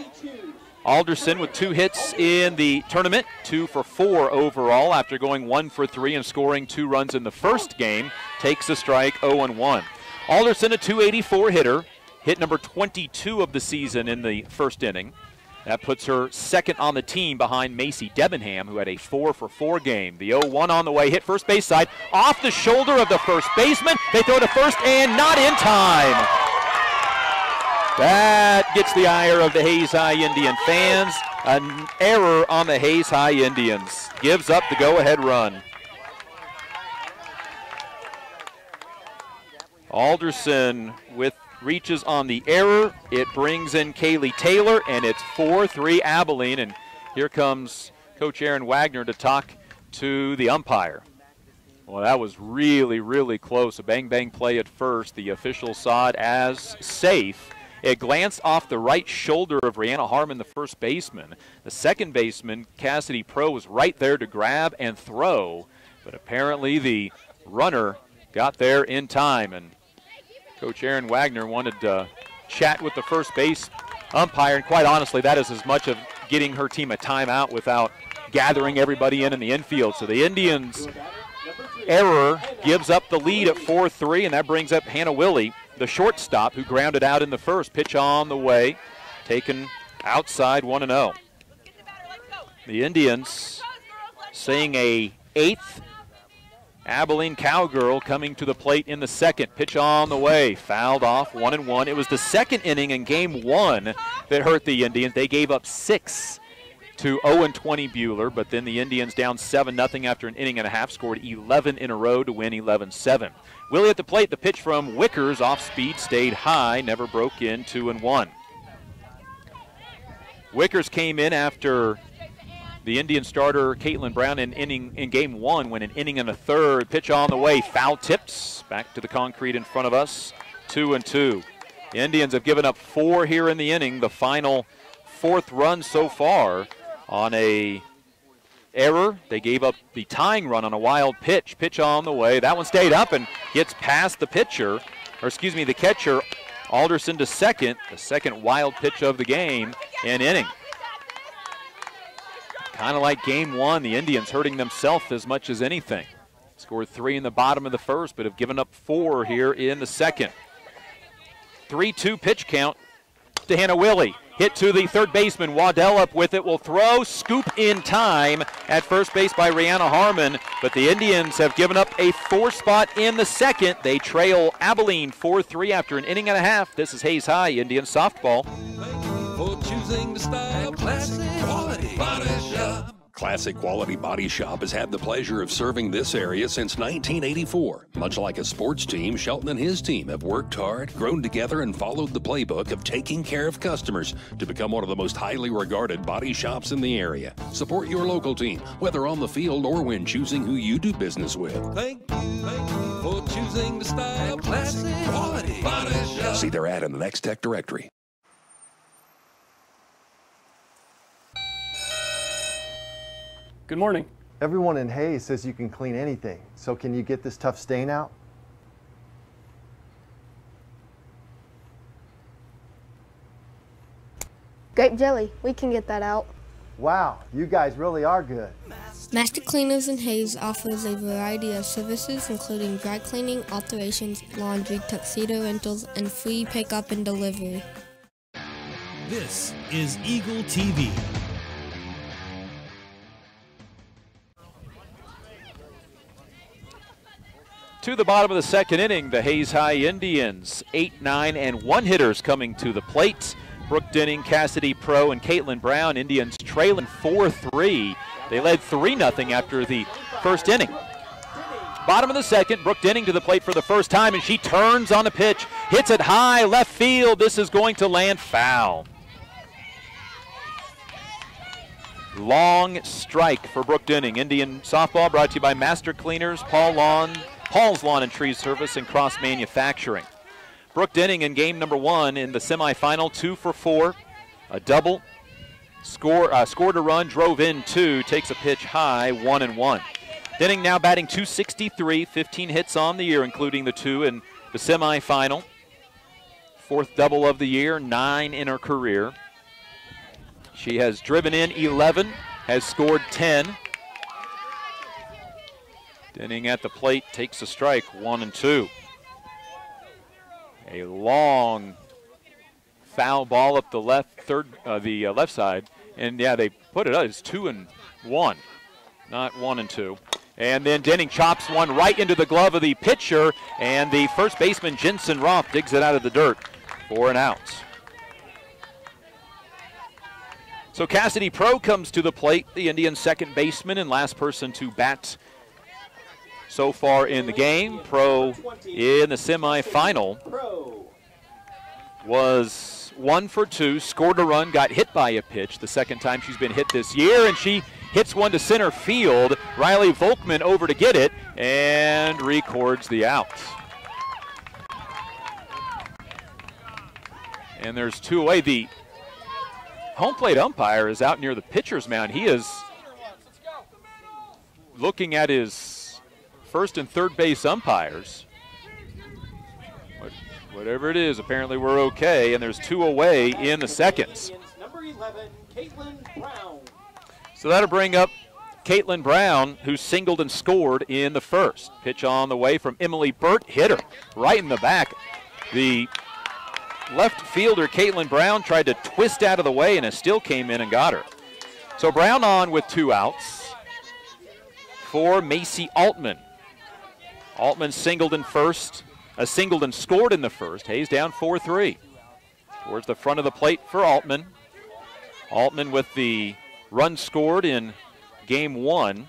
Alderson with 2 hits in the tournament, 2 for 4 overall after going 1 for 3 and scoring 2 runs in the first game, takes a strike 0-1. Alderson, a .284 hitter, hit number 22 of the season in the first inning. That puts her second on the team behind Macy Debenham, who had a 4 for 4 game. The 0-1 on the way, hit first base side, off the shoulder of the first baseman. They throw to first and not in time. That gets the ire of the Hayes High Indian fans. An error on the Hayes High Indians. Gives up the go-ahead run. Alderson with reaches on the error. It brings in Kaylee Taylor, and it's 4-3 Abilene. And here comes Coach Aaron Wagner to talk to the umpire. Well, that was really, really close. A bang-bang play at first. The official saw it as safe. It glanced off the right shoulder of Brianna Harmon, the first baseman. The second baseman, Cassidy Pro, was right there to grab and throw, but apparently the runner got there in time, and Coach Aaron Wagner wanted to chat with the first base umpire, and quite honestly, that is as much of getting her team a timeout without gathering everybody in the infield. So the Indians' error gives up the lead at 4-3, and that brings up Hannah Willie, the shortstop, who grounded out in the first. Pitch on the way, taken outside 1-0. The Indians seeing a 8th Abilene Cowgirl coming to the plate in the second. Pitch on the way, fouled off 1-1. It was the second inning in game 1 that hurt the Indians. They gave up 6 to 0-20 Buhler, but then the Indians down 7-0 after an inning and a half, scored 11 in a row to win 11-7. Willie at the plate, the pitch from Wickers, off speed, stayed high, never broke in, 2-1. Wickers came in after the Indian starter, Caitlin Brown, in game 1, went an inning and a third. Pitch on the way, foul tips, back to the concrete in front of us, 2-2. The Indians have given up 4 here in the inning, the final 4th run so far on a error. They gave up the tying run on a wild pitch. Pitch on the way. That one stayed up and gets past the pitcher, or excuse me, the catcher. Alderson to second, the second wild pitch of the game and inning. Kind of like game 1, the Indians hurting themselves as much as anything. Scored 3 in the bottom of the first, but have given up 4 here in the second. 3-2 pitch count to Hannah Willie. Hit to the third baseman. Waddell up with it, will throw, scoop in time at first base by Rihanna Harmon, but the Indians have given up a 4 spot in the second. They trail Abilene 4-3 after an inning and a half. This is Hayes High Indian softball. For choosing the style, classic quality body shop. Classic Quality Body Shop has had the pleasure of serving this area since 1984. Much like a sports team, Shelton and his team have worked hard, grown together, and followed the playbook of taking care of customers to become one of the most highly regarded body shops in the area. Support your local team, whether on the field or when choosing who you do business with. Thank you for choosing the style, classic quality body shop. See their ad in the Next Tech directory. Good morning. Everyone in Hayes says you can clean anything, so can you get this tough stain out? Grape jelly, we can get that out. Wow, you guys really are good. Master Cleaners in Hayes offers a variety of services including dry cleaning, alterations, laundry, tuxedo rentals, and free pickup and delivery. This is Eagle TV. To the bottom of the second inning, the Hayes High Indians, 8, 9, and 1 hitters coming to the plate. Brooke Denning, Cassidy Pro, and Caitlin Brown. Indians trailing 4-3. They led 3-0 after the first inning. Bottom of the second, Brooke Denning to the plate for the first time, and she turns on the pitch, hits it high left field. This is going to land foul. Long strike for Brooke Denning. Indian softball brought to you by Master Cleaners, Paul's Lawn and Tree Service, and Cross Manufacturing. Brooke Denning in game number 1 in the semifinal, 2 for 4, a double, scored a run, drove in 2, takes a pitch high, 1-1. Denning now batting .263, 15 hits on the year, including the 2 in the semifinal. 4th double of the year, 9 in her career. She has driven in 11, has scored 10. Denning at the plate takes a strike, 1-2. A long foul ball up the left side, and yeah, they put it up. It's 2-1, not 1-2. And then Denning chops one right into the glove of the pitcher, and the first baseman Jensen Roth digs it out of the dirt for an out. So Cassidy Pro comes to the plate, the Indians' second baseman and last person to bat so far in the game. Pro in the semifinal was 1 for 2, scored a run, got hit by a pitch, the second time she's been hit this year, and she hits one to center field. Riley Volkman over to get it and records the out. And there's 2 away. The home plate umpire is out near the pitcher's mound. He is looking at his first and third base umpires. Whatever it is, apparently we're okay, and there's 2 away in the seconds. Number 11, Caitlin Brown. So that'll bring up Caitlin Brown, who singled and scored in the first. Pitch on the way from Emily Burt, hit her right in the back. The left fielder, Caitlin Brown, tried to twist out of the way, and it still came in and got her. So Brown on with 2 outs for Macy Altman. Altman singled in first, singled and scored in the first. Hayes down 4-3. Towards the front of the plate for Altman. Altman with the run scored in game 1.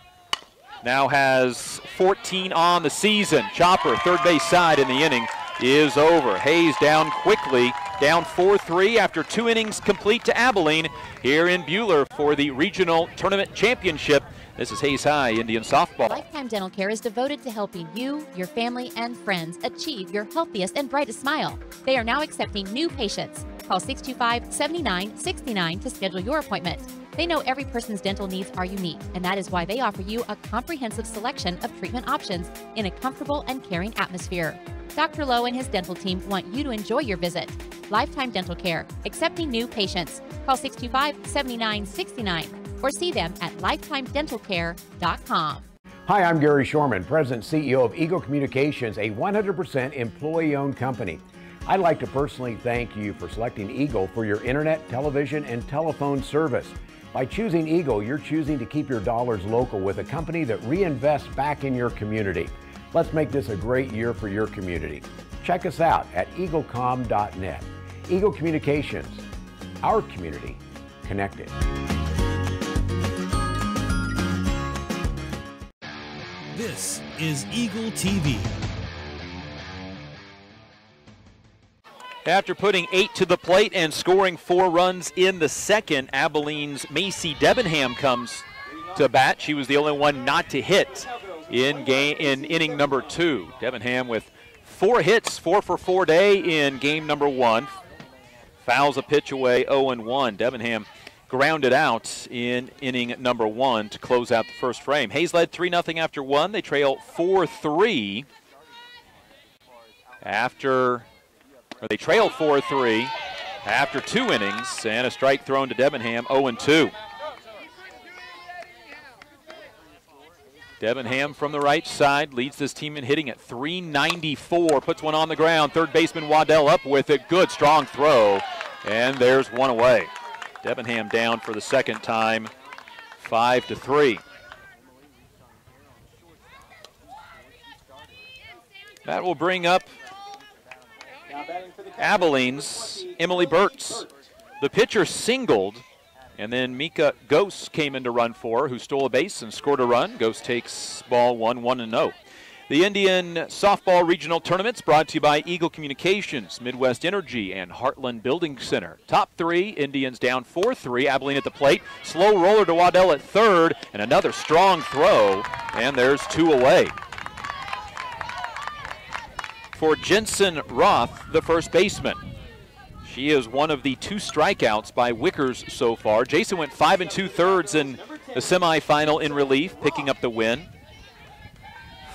Now has 14 on the season. Chopper, third base side in the inning, is over. Hayes down quickly, down 4-3 after 2 innings complete to Abilene here in Buhler for the regional tournament championship. This is Hayes High Indian softball. Lifetime Dental Care is devoted to helping you, your family, and friends achieve your healthiest and brightest smile. They are now accepting new patients. Call 625-7969 to schedule your appointment. They know every person's dental needs are unique, and that is why they offer you a comprehensive selection of treatment options in a comfortable and caring atmosphere. Dr. Lowe and his dental team want you to enjoy your visit. Lifetime Dental Care, accepting new patients. Call 625-7969 or see them at lifetimedentalcare.com. Hi, I'm Gary Shorman, President and CEO of Eagle Communications, a 100% employee-owned company. I'd like to personally thank you for selecting Eagle for your internet, television, and telephone service. By choosing Eagle, you're choosing to keep your dollars local with a company that reinvests back in your community. Let's make this a great year for your community. Check us out at eaglecom.net. Eagle Communications, our community connected. This is Eagle TV. After putting 8 to the plate and scoring 4 runs in the second, Abilene's Macy Debenham comes to bat. She was the only one not to hit in inning number 2. Debenham with 4 hits, 4 for 4 day in game number 1. Fouls a pitch away, 0-1. Debenham grounded out in inning number 1 to close out the first frame. Hayes led 3-0 after 1. They trail 4-3 they trail 4-3 after 2 innings, and a strike thrown to Debenham, 0-2. Debenham from the right side leads this team in hitting at .394, puts one on the ground. Third baseman Waddell up with it. Good, strong throw, and there's one away. Debenham down for the second time, 5-3. That will bring up Abilene's Emily Burtz. The pitcher singled, and then Mika Ghost came in to run for her, who stole a base and scored a run. Ghost takes ball 1-1-0. The Indian Softball Regional Tournaments brought to you by Eagle Communications, Midwest Energy, and Heartland Building Center. Top 3, Indians down 4-3. Abilene at the plate. Slow roller to Waddell at third, and another strong throw, and there's 2 away. For Jensen Roth, the first baseman. She is one of the 2 strikeouts by Wickers so far. Jason went 5 2/3 in the semifinal in relief, picking up the win.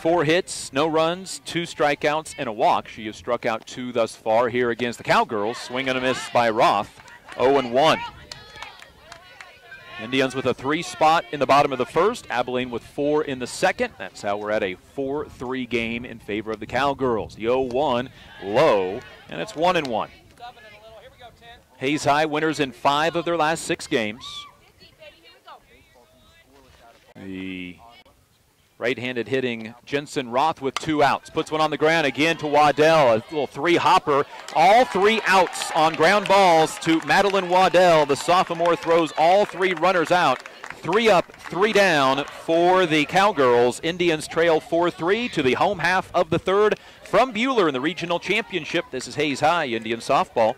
4 hits, no runs, 2 strikeouts, and a walk. She has struck out 2 thus far here against the Cowgirls. Swing and a miss by Roth, 0-1. Indians with a 3 spot in the bottom of the first, Abilene with 4 in the second. That's how we're at a 4-3 game in favor of the Cowgirls. The 0-1 low, and it's 1-1. Hayes High winners in 5 of their last 6 games. The right-handed hitting Jensen Roth with 2 outs. Puts one on the ground again to Waddell. A little 3-hopper. All 3 outs on ground balls to Madeline Waddell. The sophomore throws all 3 runners out. 3 up, 3 down for the Cowgirls. Indians trail 4-3 to the home half of the third. From Buhler in the regional championship, this is Hayes High Indian softball.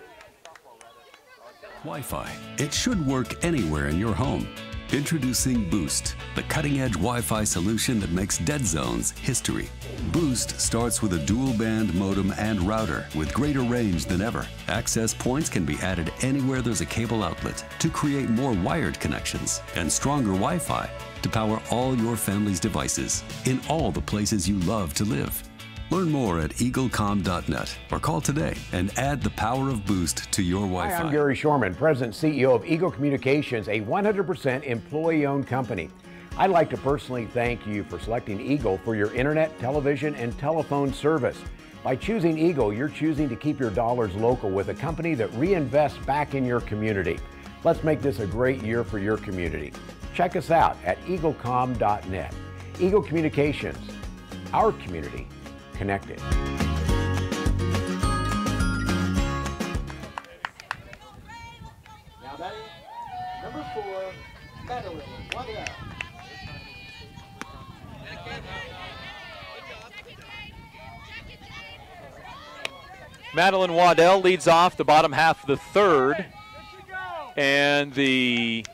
Wi-Fi. It should work anywhere in your home. Introducing Boost, the cutting-edge Wi-Fi solution that makes dead zones history. Boost starts with a dual-band modem and router with greater range than ever. Access points can be added anywhere there's a cable outlet to create more wired connections and stronger Wi-Fi to power all your family's devices in all the places you love to live. Learn more at eaglecom.net or call today and add the power of Boost to your Wi-Fi. Hi, I'm Gary Shorman, President and CEO of Eagle Communications, a 100% employee-owned company. I'd like to personally thank you for selecting Eagle for your internet, television, and telephone service. By choosing Eagle, you're choosing to keep your dollars local with a company that reinvests back in your community. Let's make this a great year for your community. Check us out at eaglecom.net. Eagle Communications, our community connected. Now batting, number 4, Madeline Waddell. Madeline Waddell leads off the bottom half of the third, and the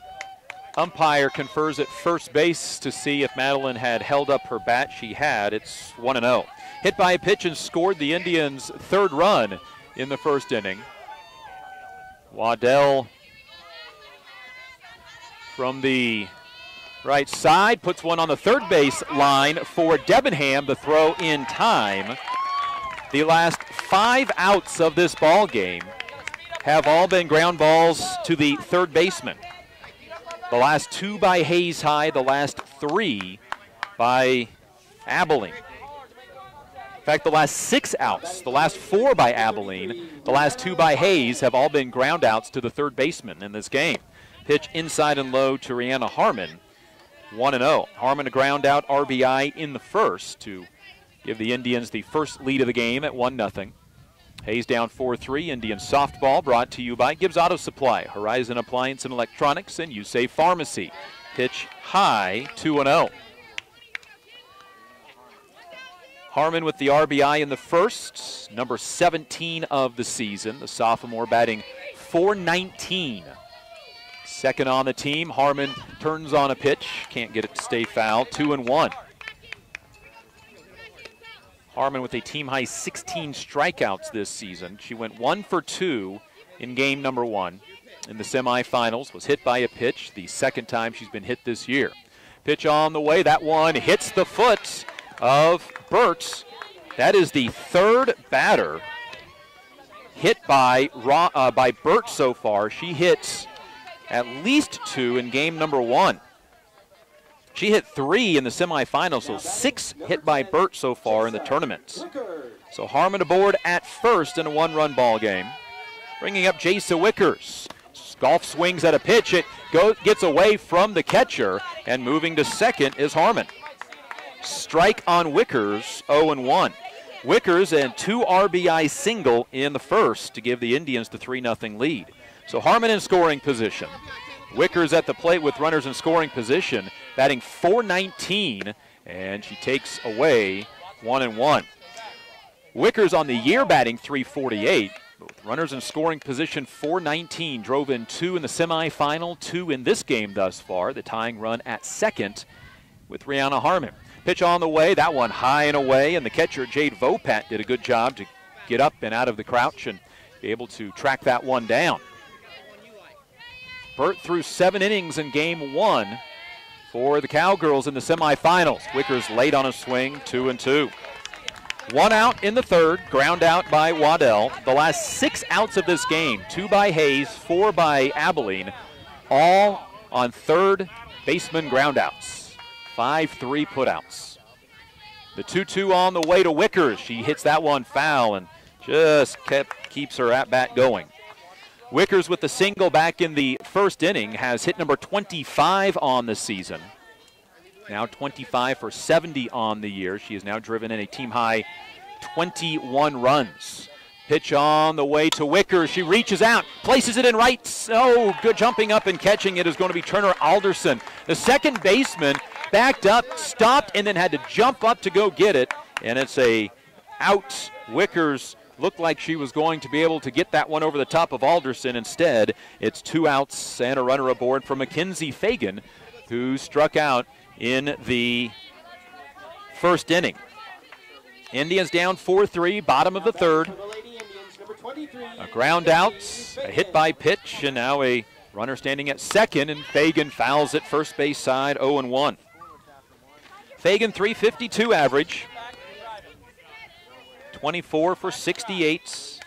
umpire confers at first base to see if Madeline had held up her bat. She had. It's 1-0. Hit by a pitch and scored the Indians' 3rd run in the first inning. Waddell from the right side puts one on the third base line for Debenham. The throw in time. The last 5 outs of this ball game have all been ground balls to the third baseman. The last 2 by Hayes High, the last 3 by Abilene. In fact, the last 6 outs, the last 4 by Abilene, the last 2 by Hayes have all been ground outs to the third baseman in this game. Pitch inside and low to Rihanna Harmon, 1-0. Harmon a ground out RBI in the first to give the Indians the first lead of the game at 1-0. Hayes down 4-3. Indian softball brought to you by Gibbs Auto Supply, Horizon Appliance and Electronics, and USAFE Pharmacy. Pitch high, 2-0. Harmon with the RBI in the first, number 17 of the season. The sophomore batting .419. Second on the team. Harmon turns on a pitch, can't get it to stay foul. 2-1. Harmon with a team-high 16 strikeouts this season. She went 1 for 2 in game number 1 in the semifinals. Was hit by a pitch, the second time she's been hit this year. Pitch on the way. That one hits the foot of Burtz. That is the 3rd batter hit by Burtz so far. She hits at least 2 in game number 1. She hit 3 in the semifinals, so 6 hit by Burt so far in the tournaments. So Harmon aboard at first in a 1-run ball game. Bringing up Jasa Wickers. Golf swings at a pitch. It gets away from the catcher, and moving to second is Harmon. Strike on Wickers, 0-1. Wickers and 2 RBI single in the first to give the Indians the 3-0 lead. So Harmon in scoring position. Wickers at the plate with runners in scoring position, batting .419, and she takes away 1-1. Wickers on the year batting .348, with runners in scoring position .419, drove in 2 in the semifinal, 2 in this game thus far, the tying run at second with Rihanna Harmon. Pitch on the way, that one high and away, and the catcher Jade Vopat did a good job to get up and out of the crouch and be able to track that one down. Burt threw 7 innings in game 1 for the Cowgirls in the semifinals. Wickers late on a swing, 2-2. 1 out in the third, ground out by Waddell. The last 6 outs of this game, 2 by Hayes, 4 by Abilene, all on third baseman groundouts. 5-3 putouts. The 2-2 on the way to Wickers. She hits that one foul and just keeps her at bat going. Wickers with the single back in the first inning has hit number 25 on the season. Now 25 for 70 on the year. She has now driven in a team-high 21 runs. Pitch on the way to Wickers. She reaches out, places it in right. Oh, good jumping up and catching it is going to be Turner Alderson. The second baseman backed up, stopped, and then had to jump up to go get it. And it's a out. Wickers looked like she was going to be able to get that one over the top of Alderson. Instead, it's 2 outs and a runner aboard for Mackenzie Fagan, who struck out in the first inning. Indians down 4-3, bottom of the third. A ground out, a hit by pitch, and now a runner standing at second, and Fagan fouls it first base side, 0-1. Fagan, .352 average, 24 for 68,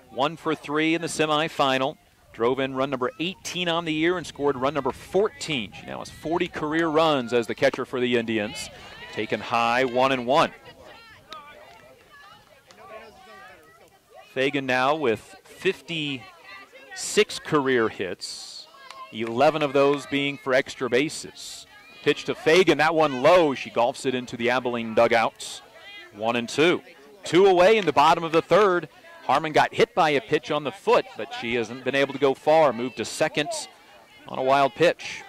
1 for 3 in the semifinal. Drove in run number 18 on the year and scored run number 14. She now has 40 career runs as the catcher for the Indians. Taken high, 1-1. Fagan now with 56 career hits, 11 of those being for extra bases. Pitch to Fagan, that one low. She golfs it into the Abilene dugouts. 1-2. 2 away in the bottom of the third. Harmon got hit by a pitch on the foot, but she hasn't been able to go far. Moved to second on a wild pitch.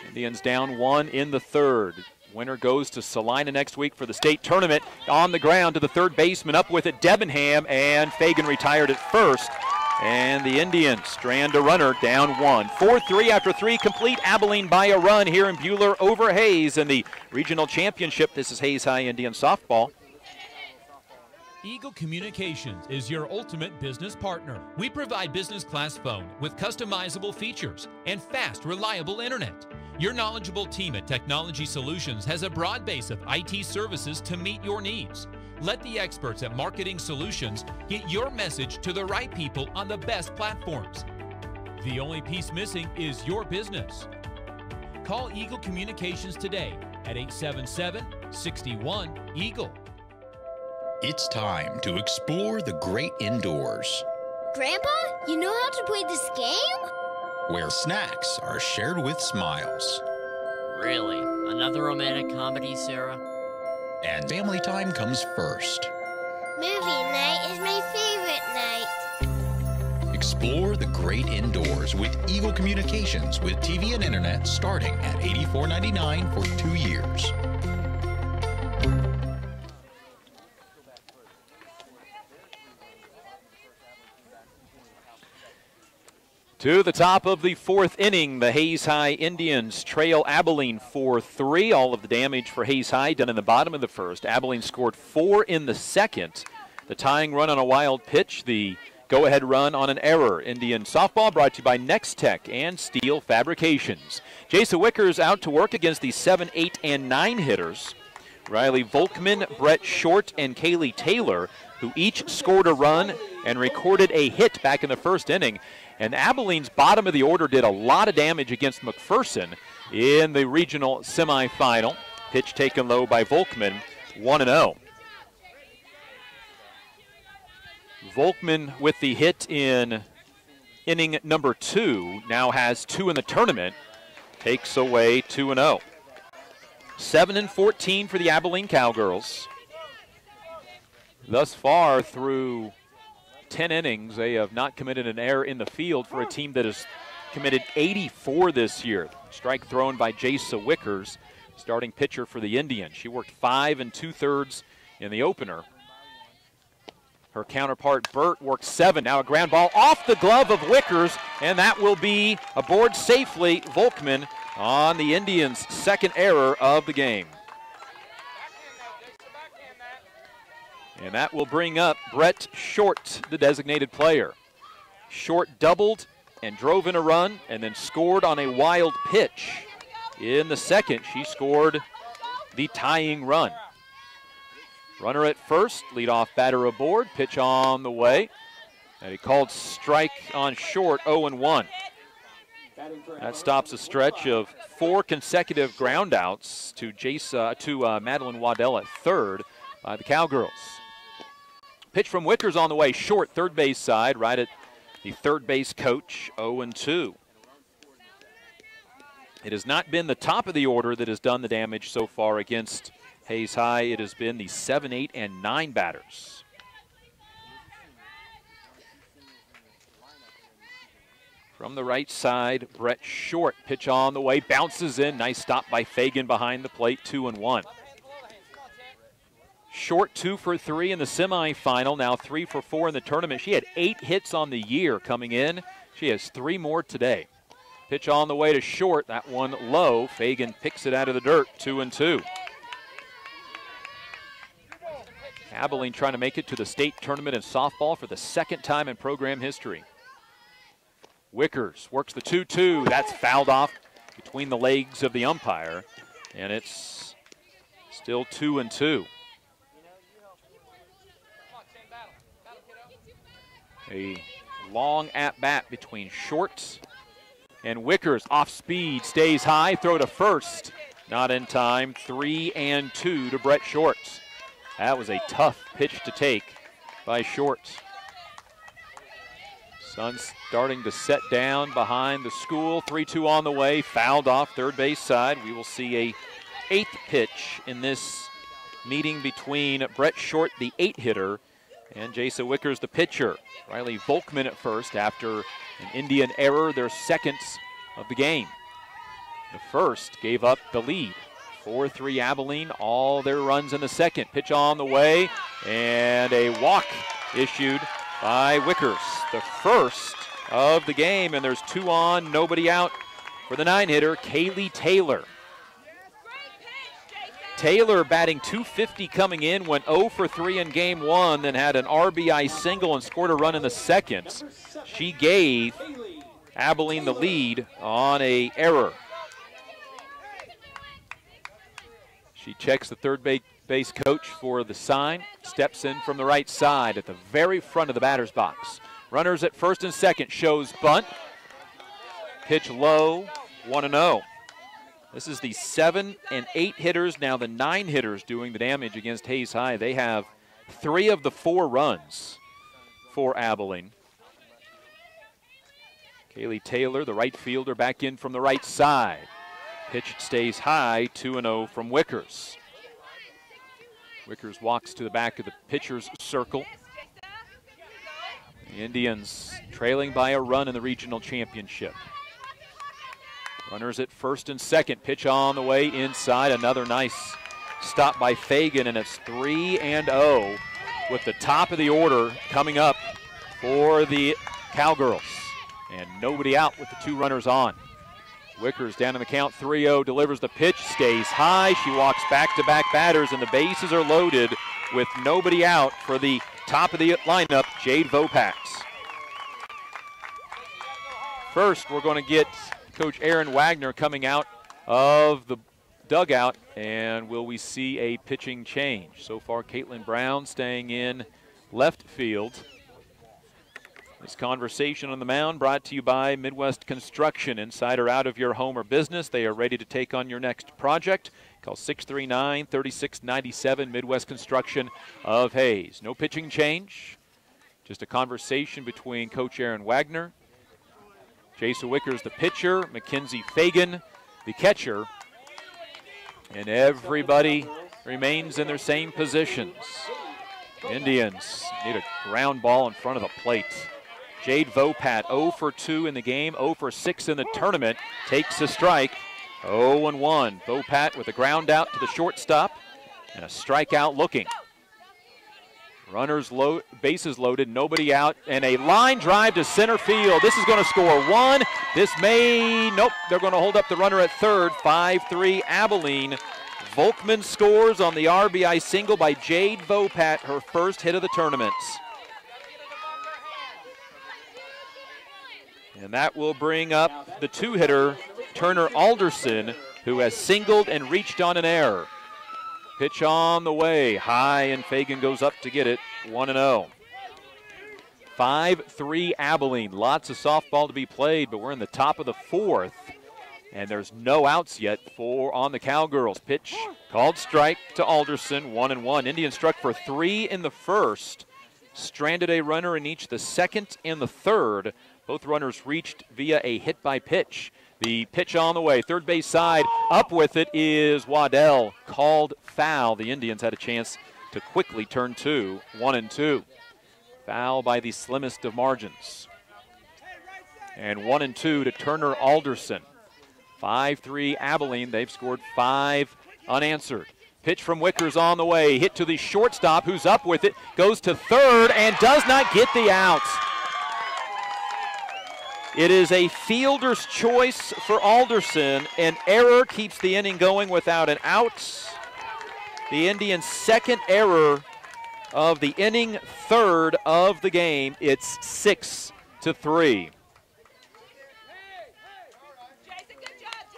Indians down 1 in the third. Winner goes to Salina next week for the state tournament. On the ground to the third baseman, up with it Debenham, and Fagan retired at first. And the Indians strand a runner, down 1. 4-3 after 3 complete. Abilene by a run here in Buhler over Hayes in the regional championship. This is Hayes High Indian softball. Eagle Communications is your ultimate business partner. We provide business class phone with customizable features and fast, reliable internet. Your knowledgeable team at Technology Solutions has a broad base of IT services to meet your needs. Let the experts at Marketing Solutions get your message to the right people on the best platforms. The only piece missing is your business. Call Eagle Communications today at 877-61-EAGLE. It's time to explore the great indoors. Grandpa, you know how to play this game? Where snacks are shared with smiles. Really? Another romantic comedy, Sarah? And family time comes first. Movie night is my favorite night. Explore the great indoors with Eagle Communications with TV and internet starting at $84.99 for 2 years. To the top of the fourth inning, the Hayes High Indians trail Abilene 4-3. All of the damage for Hayes High done in the bottom of the first. Abilene scored 4 in the second. The tying run on a wild pitch, the go-ahead run on an error. Indian softball brought to you by Next Tech and Steel Fabrications. Jason Wickers out to work against the 7, 8, and 9 hitters. Riley Volkman, Brett Short, and Kaylee Taylor, who each scored a run and recorded a hit back in the first inning. And Abilene's bottom of the order did a lot of damage against McPherson in the regional semifinal. Pitch taken low by Volkman, 1-0. Volkman with the hit in inning number 2, now has 2 in the tournament, takes away 2-0. 7-14 for the Abilene Cowgirls. Thus far through 10 innings, they have not committed an error in the field for a team that has committed 84 this year. Strike thrown by Jasa Wickers, starting pitcher for the Indians. She worked 5 2/3 in the opener. Her counterpart, Burt, worked 7. Now a ground ball off the glove of Wickers, and that will be aboard safely. Volkman on the Indians' second error of the game. And that will bring up Brett Short, the designated player. Short doubled and drove in a run and then scored on a wild pitch. In the second, she scored the tying run. Runner at first, leadoff batter aboard, pitch on the way. And he called strike on Short, 0-1. That stops a stretch of 4 consecutive groundouts to Madeline Waddell at third by the Cowgirls. Pitch from Wickers on the way, short, third base side, right at the third base coach, 0-2. It has not been the top of the order that has done the damage so far against Hayes High. It has been the 7, 8, and 9 batters. From the right side, Brett Short, pitch on the way, bounces in. Nice stop by Fagan behind the plate, 2-1. Short 2 for 3 in the semifinal, now 3 for 4 in the tournament. She had 8 hits on the year coming in. She has 3 more today. Pitch on the way to Short, that one low. Fagan picks it out of the dirt, 2-2. Abilene trying to make it to the state tournament in softball for the 2nd time in program history. Wickers works the 2-2. That's fouled off between the legs of the umpire, and it's still 2-2. A long at-bat between Short and Wickers. Off speed, stays high, throw to first. Not in time, 3-2 to Brett Short. That was a tough pitch to take by Short. Sun's starting to set down behind the school. 3-2 on the way, fouled off third base side. We will see a 8th pitch in this meeting between Brett Short, the 8-hitter, and Jasa Wickers, the pitcher. Riley Volkman at first after an Indian error, their 2nd of the game. The first gave up the lead. 4-3 Abilene, all their runs in the 2nd. Pitch on the way, and a walk issued by Wickers. The first of the game, and there's 2 on, nobody out for the 9-hitter, Kaylee Taylor. Taylor batting .250 coming in, went 0 for 3 in game 1, then had an RBI single and scored a run in the 2nd. She gave Abilene the lead on an error. She checks the third base coach for the sign, steps in from the right side at the very front of the batter's box. Runners at first and second, shows bunt. Pitch low, 1-0. This is the 7 and 8 hitters, now the 9 hitters doing the damage against Hayes High. They have 3 of the 4 runs for Abilene. Kaylee Taylor, the right fielder, back in from the right side. Pitch stays high, 2-0 from Wickers. Wickers walks to the back of the pitcher's circle. The Indians trailing by a run in the regional championship. Runners at first and second. Pitch on the way inside. Another nice stop by Fagan, and it's 3-0 with the top of the order coming up for the Cowgirls. And nobody out with the 2 runners on. Wickers down in the count, 3-0, delivers the pitch, stays high. She walks back-to-back batters, and the bases are loaded with nobody out for the top of the lineup, Jade Vopat. First, we're going to get Coach Aaron Wagner coming out of the dugout, and will we see a pitching change? So far, Caitlin Brown staying in left field. This conversation on the mound brought to you by Midwest Construction. Inside or out of your home or business, they are ready to take on your next project. Call 639-3697, Midwest Construction of Hayes. No pitching change, just a conversation between Coach Aaron Wagner, Jasa Wickers, the pitcher, Mackenzie Fagan, the catcher, and everybody remains in their same positions. Indians need a ground ball in front of the plate. Jade Vopat, 0 for 2 in the game, 0 for 6 in the tournament, takes a strike, 0-1. Vopat with a ground out to the shortstop and a strikeout looking. Runners low, bases loaded, nobody out, and a line drive to center field. This is going to score 1. This may, nope, they're going to hold up the runner at third, 5-3 Abilene. Volkman scores on the RBI single by Jade Vopat, her first hit of the tournament. And that will bring up the 2-hitter, Turner Alderson, who has singled and reached on an error. Pitch on the way, high, and Fagan goes up to get it, 1-0. 5-3 Abilene. Lots of softball to be played, but we're in the top of the 4th. And there's no outs yet on the Cowgirls. Pitch called strike to Alderson, 1-1. Indians struck for 3 in the first. Stranded a runner in each the second and the third. Both runners reached via a hit by pitch. The pitch on the way, third base side. Up with it is Waddell. Called foul. The Indians had a chance to quickly turn 1-2. Foul by the slimmest of margins. And 1-2 to Turner Alderson. 5-3 Abilene. They've scored 5 unanswered. Pitch from Wickers on the way. Hit to the shortstop, who's up with it. Goes to third and does not get the out. It is a fielder's choice for Alderson. An error keeps the inning going without an out. The Indians' second error of the inning, third of the game. It's 6-3.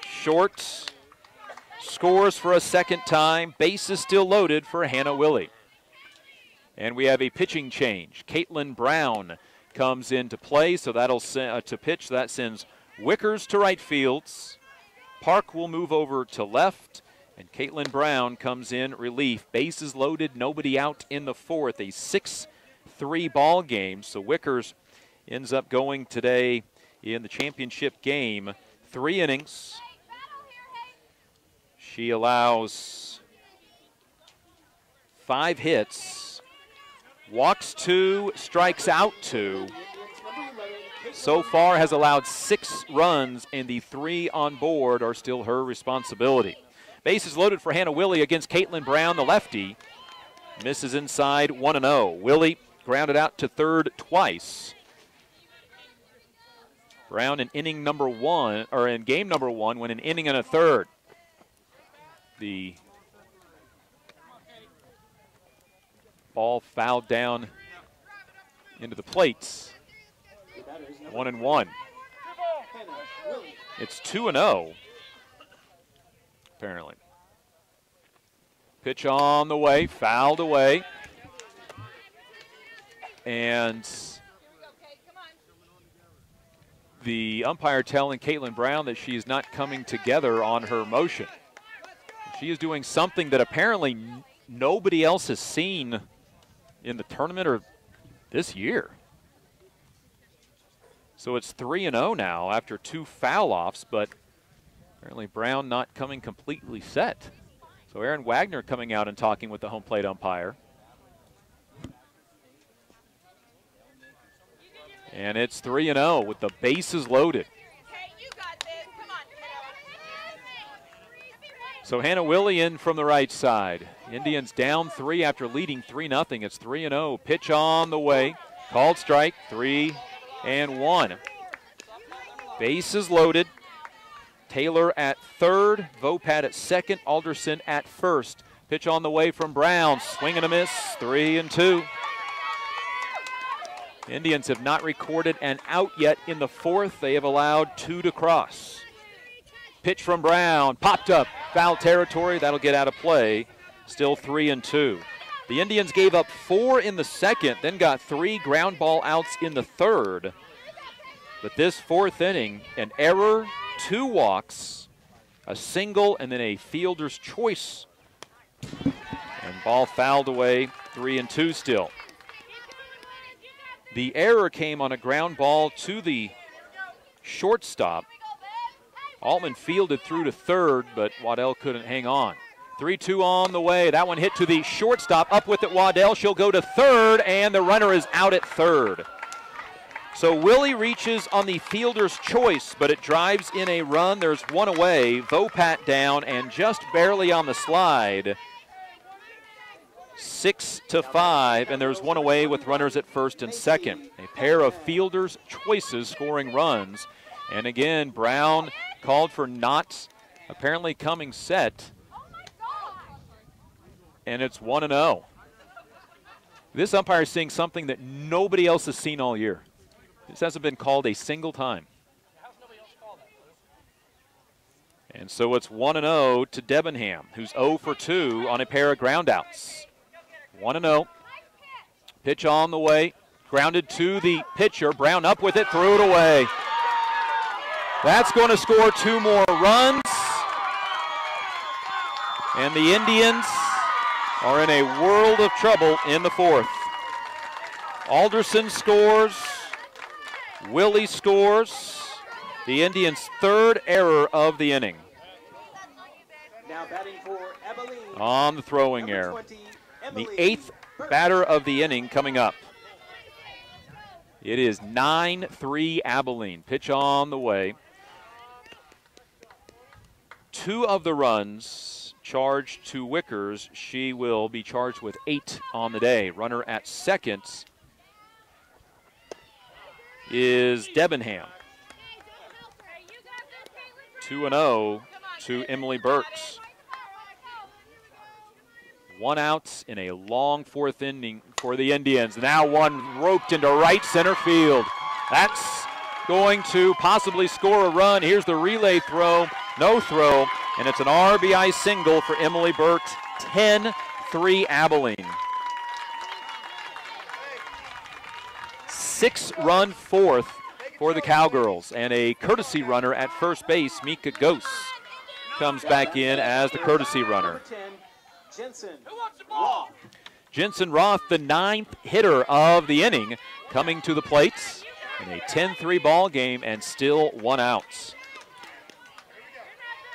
Short scores for a second time. Base is still loaded for Hannah Willie. And we have a pitching change. Caitlin Brown comes into play, so that'll to pitch. That sends Wickers to right fields. Park will move over to left, and Caitlin Brown comes in relief. Bases loaded, nobody out in the 4th. A 6-3 ball game. So Wickers ends up going today in the championship game 3 innings. She allows 5 hits, walks 2, strikes out 2. So far has allowed 6 runs, and the 3 on board are still her responsibility. Bases loaded for Hannah Willie against Caitlin Brown, the lefty. Misses inside, 1-0. Willie grounded out to third twice. Brown in inning number 1, or in game number 1, went an inning and a third. The ball fouled down into the plates. 1-1. It's 2-0, apparently. Pitch on the way, fouled away. And the umpire telling Caitlin Brown that she is not coming together on her motion. She is doing something that apparently nobody else has seen in the tournament or this year. So it's 3-0 now after 2 foul-offs, but apparently Brown not coming completely set. So Aaron Wagner coming out and talking with the home plate umpire. And it's 3-0 with the bases loaded. So Hannah Willie in from the right side. Indians down 3 after leading 3-0. It's 3-0. Pitch on the way. Called strike, 3-1. Bases loaded. Taylor at third. Vopat at second. Alderson at first. Pitch on the way from Brown. Swing and a miss, 3-2. Indians have not recorded an out yet in the 4th. They have allowed 2 to cross. Pitch from Brown, popped up, foul territory. That'll get out of play. Still 3-2. The Indians gave up 4 in the 2nd, then got 3 ground ball outs in the 3rd. But this 4th inning, an error, 2 walks, a single, and then a fielder's choice. And ball fouled away, 3-2 still. The error came on a ground ball to the shortstop. Altman fielded through to third, but Waddell couldn't hang on. 3-2 on the way. That one hit to the shortstop. Up with it, Waddell. She'll go to third, and the runner is out at third. So Willie reaches on the fielder's choice, but it drives in a run. There's 1 away. Vopat down, and just barely on the slide. 6-5, and there's 1 away with runners at first and second. A pair of fielders' choices scoring runs. And again, Brown called for not apparently coming set. And it's 1-0. This umpire is seeing something that nobody else has seen all year. This hasn't been called a single time. And so it's 1-0 to Debenham, who's 0 for 2 on a pair of groundouts. 1-0. Pitch on the way. Grounded to the pitcher. Brown up with it, threw it away. That's going to score 2 more runs. And the Indians are in a world of trouble in the 4th. Alderson scores. Willie scores. The Indians' 3rd error of the inning. Now batting for Abilene. On the throwing error. 20, The 8th batter of the inning coming up. It is 9-3 Abilene. Pitch on the way. 2 of the runs charged to Wickers. She will be charged with 8 on the day. Runner at second is Debenham. 2-0 to Emily Burks. 1 out in a long 4th inning for the Indians. Now one roped into right center field. That's going to possibly score a run. Here's the relay throw. No throw. And it's an RBI single for Emily Burks. 10-3 Abilene. 6-run 4th for the Cowgirls. And a courtesy runner at first base, Mika Gose, comes back in as the courtesy runner. Jensen Roth, the 9th hitter of the inning, coming to the plate in a 10-3 ball game and still 1 out.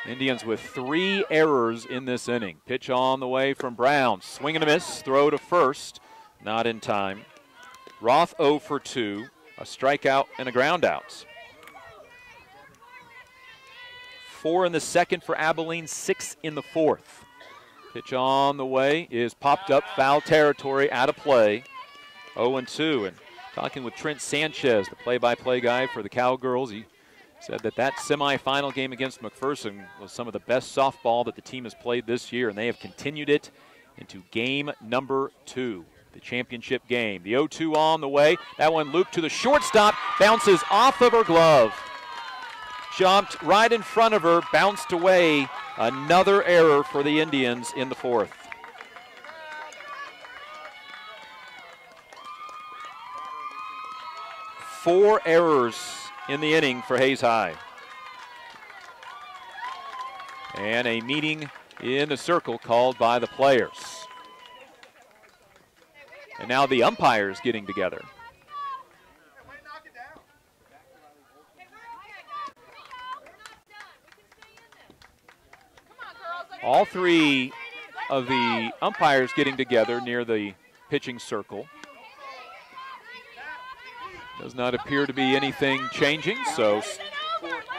Indians with 3 errors in this inning. Pitch on the way from Brown. Swing and a miss. Throw to first. Not in time. Roth 0 for 2. A strikeout and a ground out. 4 in the 2nd for Abilene. 6 in the 4th. Pitch on the way is popped up. Foul territory, out of play. 0-2. And talking with Trent Sanchez, the play-by-play guy for the Cowgirls, he said that semifinal game against McPherson was some of the best softball that the team has played this year, and they have continued it into game number 2, the championship game. The 0-2 on the way. That one looped to the shortstop, bounces off of her glove. Jumped right in front of her, bounced away. Another error for the Indians in the 4th. Four errors in the inning for Hayes High. And a meeting in the circle called by the players. And now the umpires getting together. All 3 of the umpires getting together near the pitching circle. Does not appear to be anything changing, so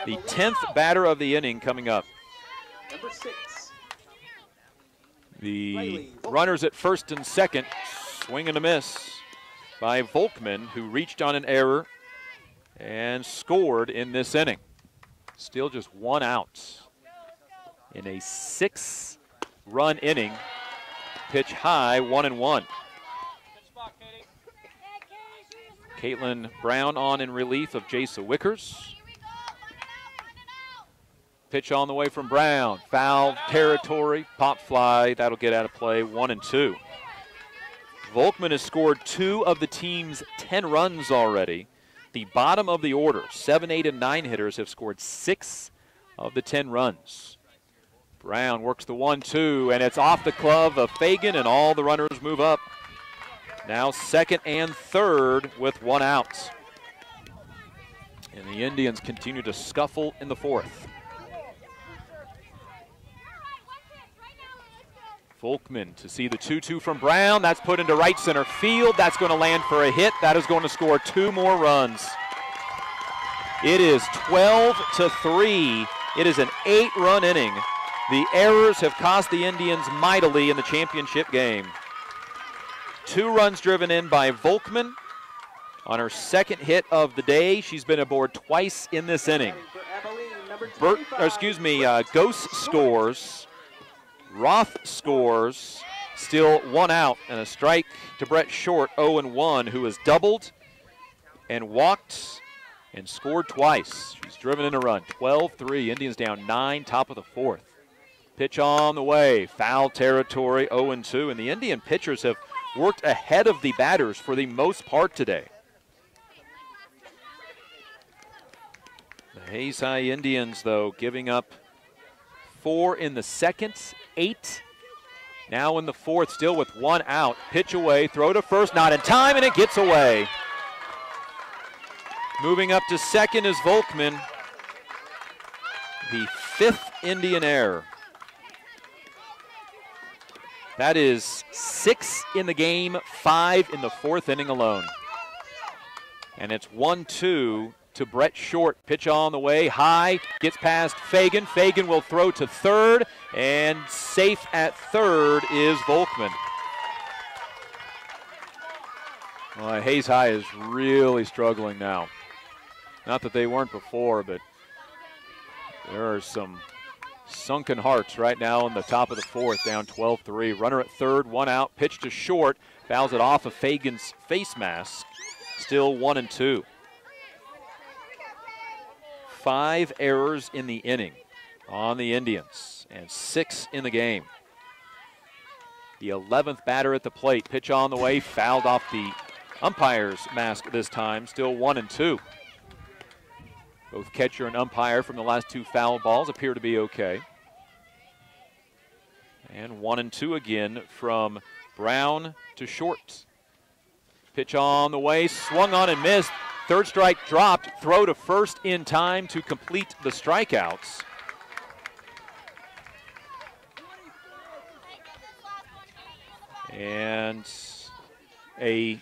the 10th batter of the inning coming up. Number 6. The runners at first and second, swing and a miss by Volkman, who reached on an error and scored in this inning. Still just 1 out. In a 6-run inning, pitch high, 1-1. Caitlin Brown on in relief of Jasa Wickers. Pitch on the way from Brown. Foul territory, pop fly. That'll get out of play, 1-2. Volkman has scored 2 of the team's 10 runs already. The bottom of the order, 7, 8, and 9 hitters have scored 6 of the 10 runs. Brown works the 1-2, and it's off the glove of Fagan, and all the runners move up. Now second and third with 1 out. And the Indians continue to scuffle in the 4th. Volkman to see the 2-2 from Brown. That's put into right center field. That's going to land for a hit. That is going to score 2 more runs. It is 12-3. It is an 8-run inning. The errors have cost the Indians mightily in the championship game. 2 runs driven in by Volkman on her 2nd hit of the day. She's been aboard twice in this inning. Gose scores. Roth scores. Still 1 out and a strike to Brett Short, 0-1, who has doubled and walked and scored twice. She's driven in a run. 12-3. Indians down 9, top of the 4th. Pitch on the way. Foul territory, 0-2. And the Indian pitchers have worked ahead of the batters for the most part today. The Hayes High Indians, though, giving up 4 in the second, 8 now in the fourth, still with 1 out. Pitch away, throw to first, not in time, and it gets away. Moving up to second is Volkman, the 5th Indian error. That is 6 in the game, 5 in the 4th inning alone. And it's 1-2 to Brett Short. Pitch on the way, high, gets past Fagan. Fagan will throw to third, and safe at third is Volkman. Well, Hayes High is really struggling now. Not that they weren't before, but there are some sunken hearts right now in the top of the 4th, down 12-3. Runner at third, 1 out, pitch to Short, fouls it off of Fagan's face mask. Still 1-2. 5 errors in the inning on the Indians, and 6 in the game. The 11th batter at the plate. Pitch on the way, fouled off the umpire's mask this time. Still 1-2. Both catcher and umpire from the last 2 foul balls appear to be okay. And 1-2 again from Brown to Short. Pitch on the way, swung on and missed. Third strike dropped, throw to first in time to complete the strikeouts. And a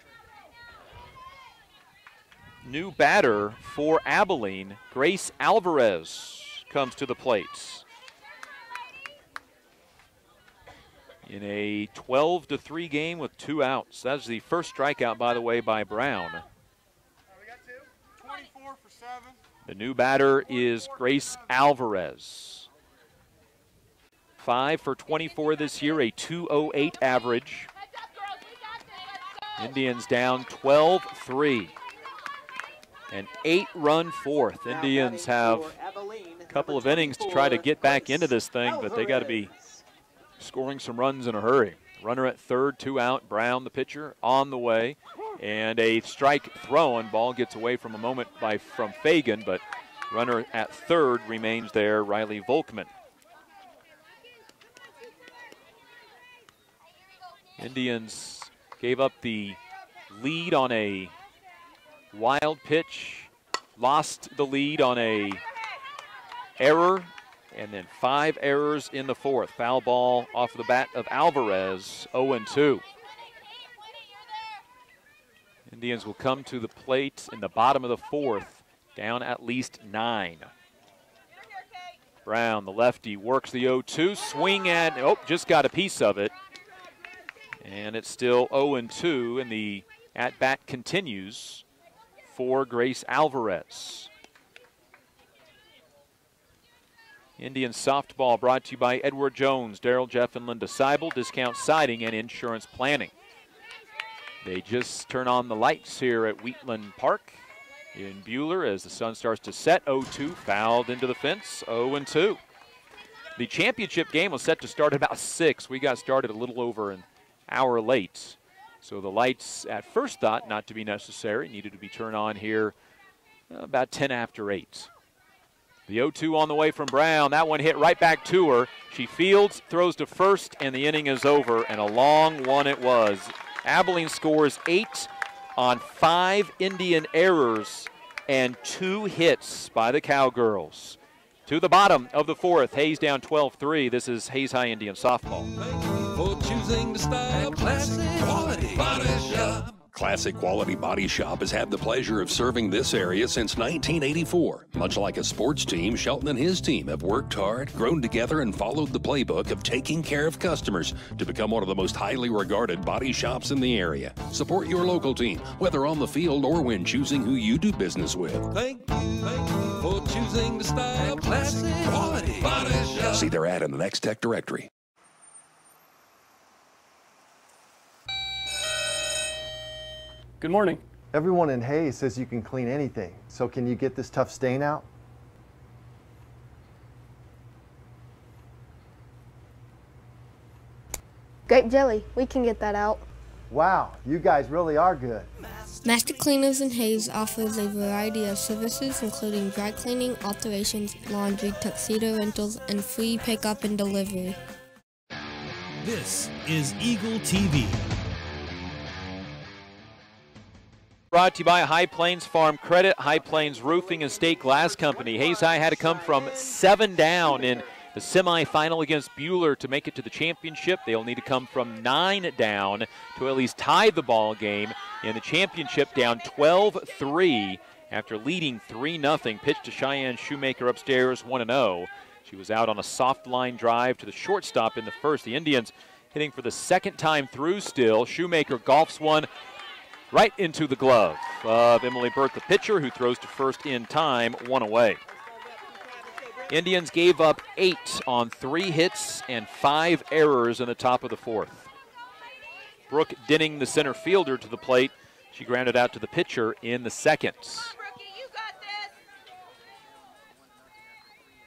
new batter for Abilene, Grace Alvarez, comes to the plate. In a 12-3 game with 2 outs. That's the first strikeout, by the way, by Brown. The new batter is Grace Alvarez. 5 for 24 this year, a 2.08 average. Indians down 12-3. An 8-run 4th. Indians have a couple of innings to try to get back into this thing, but they got to be scoring some runs in a hurry. Runner at third, 2 out. Brown, the pitcher, on the way. And a strike throw, and ball gets away from a moment from Fagan, but runner at third remains there, Riley Volkman. Indians gave up the lead on a wild pitch, lost the lead on a error, and then 5 errors in the 4th. Foul ball off the bat of Alvarez, 0-2. Indians will come to the plate in the bottom of the 4th, down at least 9. Brown, the lefty, works the 0-2, swing and, just got a piece of it. And it's still 0-2, and the at-bat continues for Grace Alvarez. Indian softball brought to you by Edward Jones, Darrell Jeff, and Linda Seibel, Discount Siding and Insurance Planning. They just turn on the lights here at Wheatland Park in Buhler as the sun starts to set. 0-2, fouled into the fence, 0-2. The championship game was set to start at about 6. We got started a little over an hour late. So the lights, at first thought not to be necessary, needed to be turned on here about 10 after 8. The 0-2 on the way from Brown. That one hit right back to her. She fields, throws to first, and the inning is over, and a long one it was. Abilene scores 8 on 5 Indian errors and 2 hits by the Cowgirls. To the bottom of the 4th, Hayes down 12-3. This is Hayes High Indian softball. For choosing the style, classic quality body shop. Classic Quality Body Shop has had the pleasure of serving this area since 1984. Much like a sports team, Shelton and his team have worked hard, grown together, and followed the playbook of taking care of customers to become one of the most highly regarded body shops in the area. Support your local team, whether on the field or when choosing who you do business with. Thank you for choosing the style, classic quality body shop. See their ad in the Next Tech directory. Good morning. Everyone in Hayes says you can clean anything. So can you get this tough stain out? Grape jelly. We can get that out. Wow, you guys really are good. Master Cleaners in Hayes offers a variety of services including dry cleaning, alterations, laundry, tuxedo rentals, and free pickup and delivery. This is Eagle TV. Brought to you by High Plains Farm Credit, High Plains Roofing and State Glass Company. Hayes High had to come from 7 down in the semifinal against Buhler to make it to the championship. They'll need to come from 9 down to at least tie the ball game in the championship, down 12-3 after leading 3-0. Pitch to Cheyenne Shoemaker upstairs, 1-0. She was out on a soft line drive to the shortstop in the first. The Indians hitting for the second time through still. Shoemaker golfs one right into the glove of Emily Burt, the pitcher, who throws to first in time, 1 away. Indians gave up 8 on 3 hits and 5 errors in the top of the 4th. Brooke Dinning, the center fielder, to the plate. She grounded out to the pitcher in the 2nd.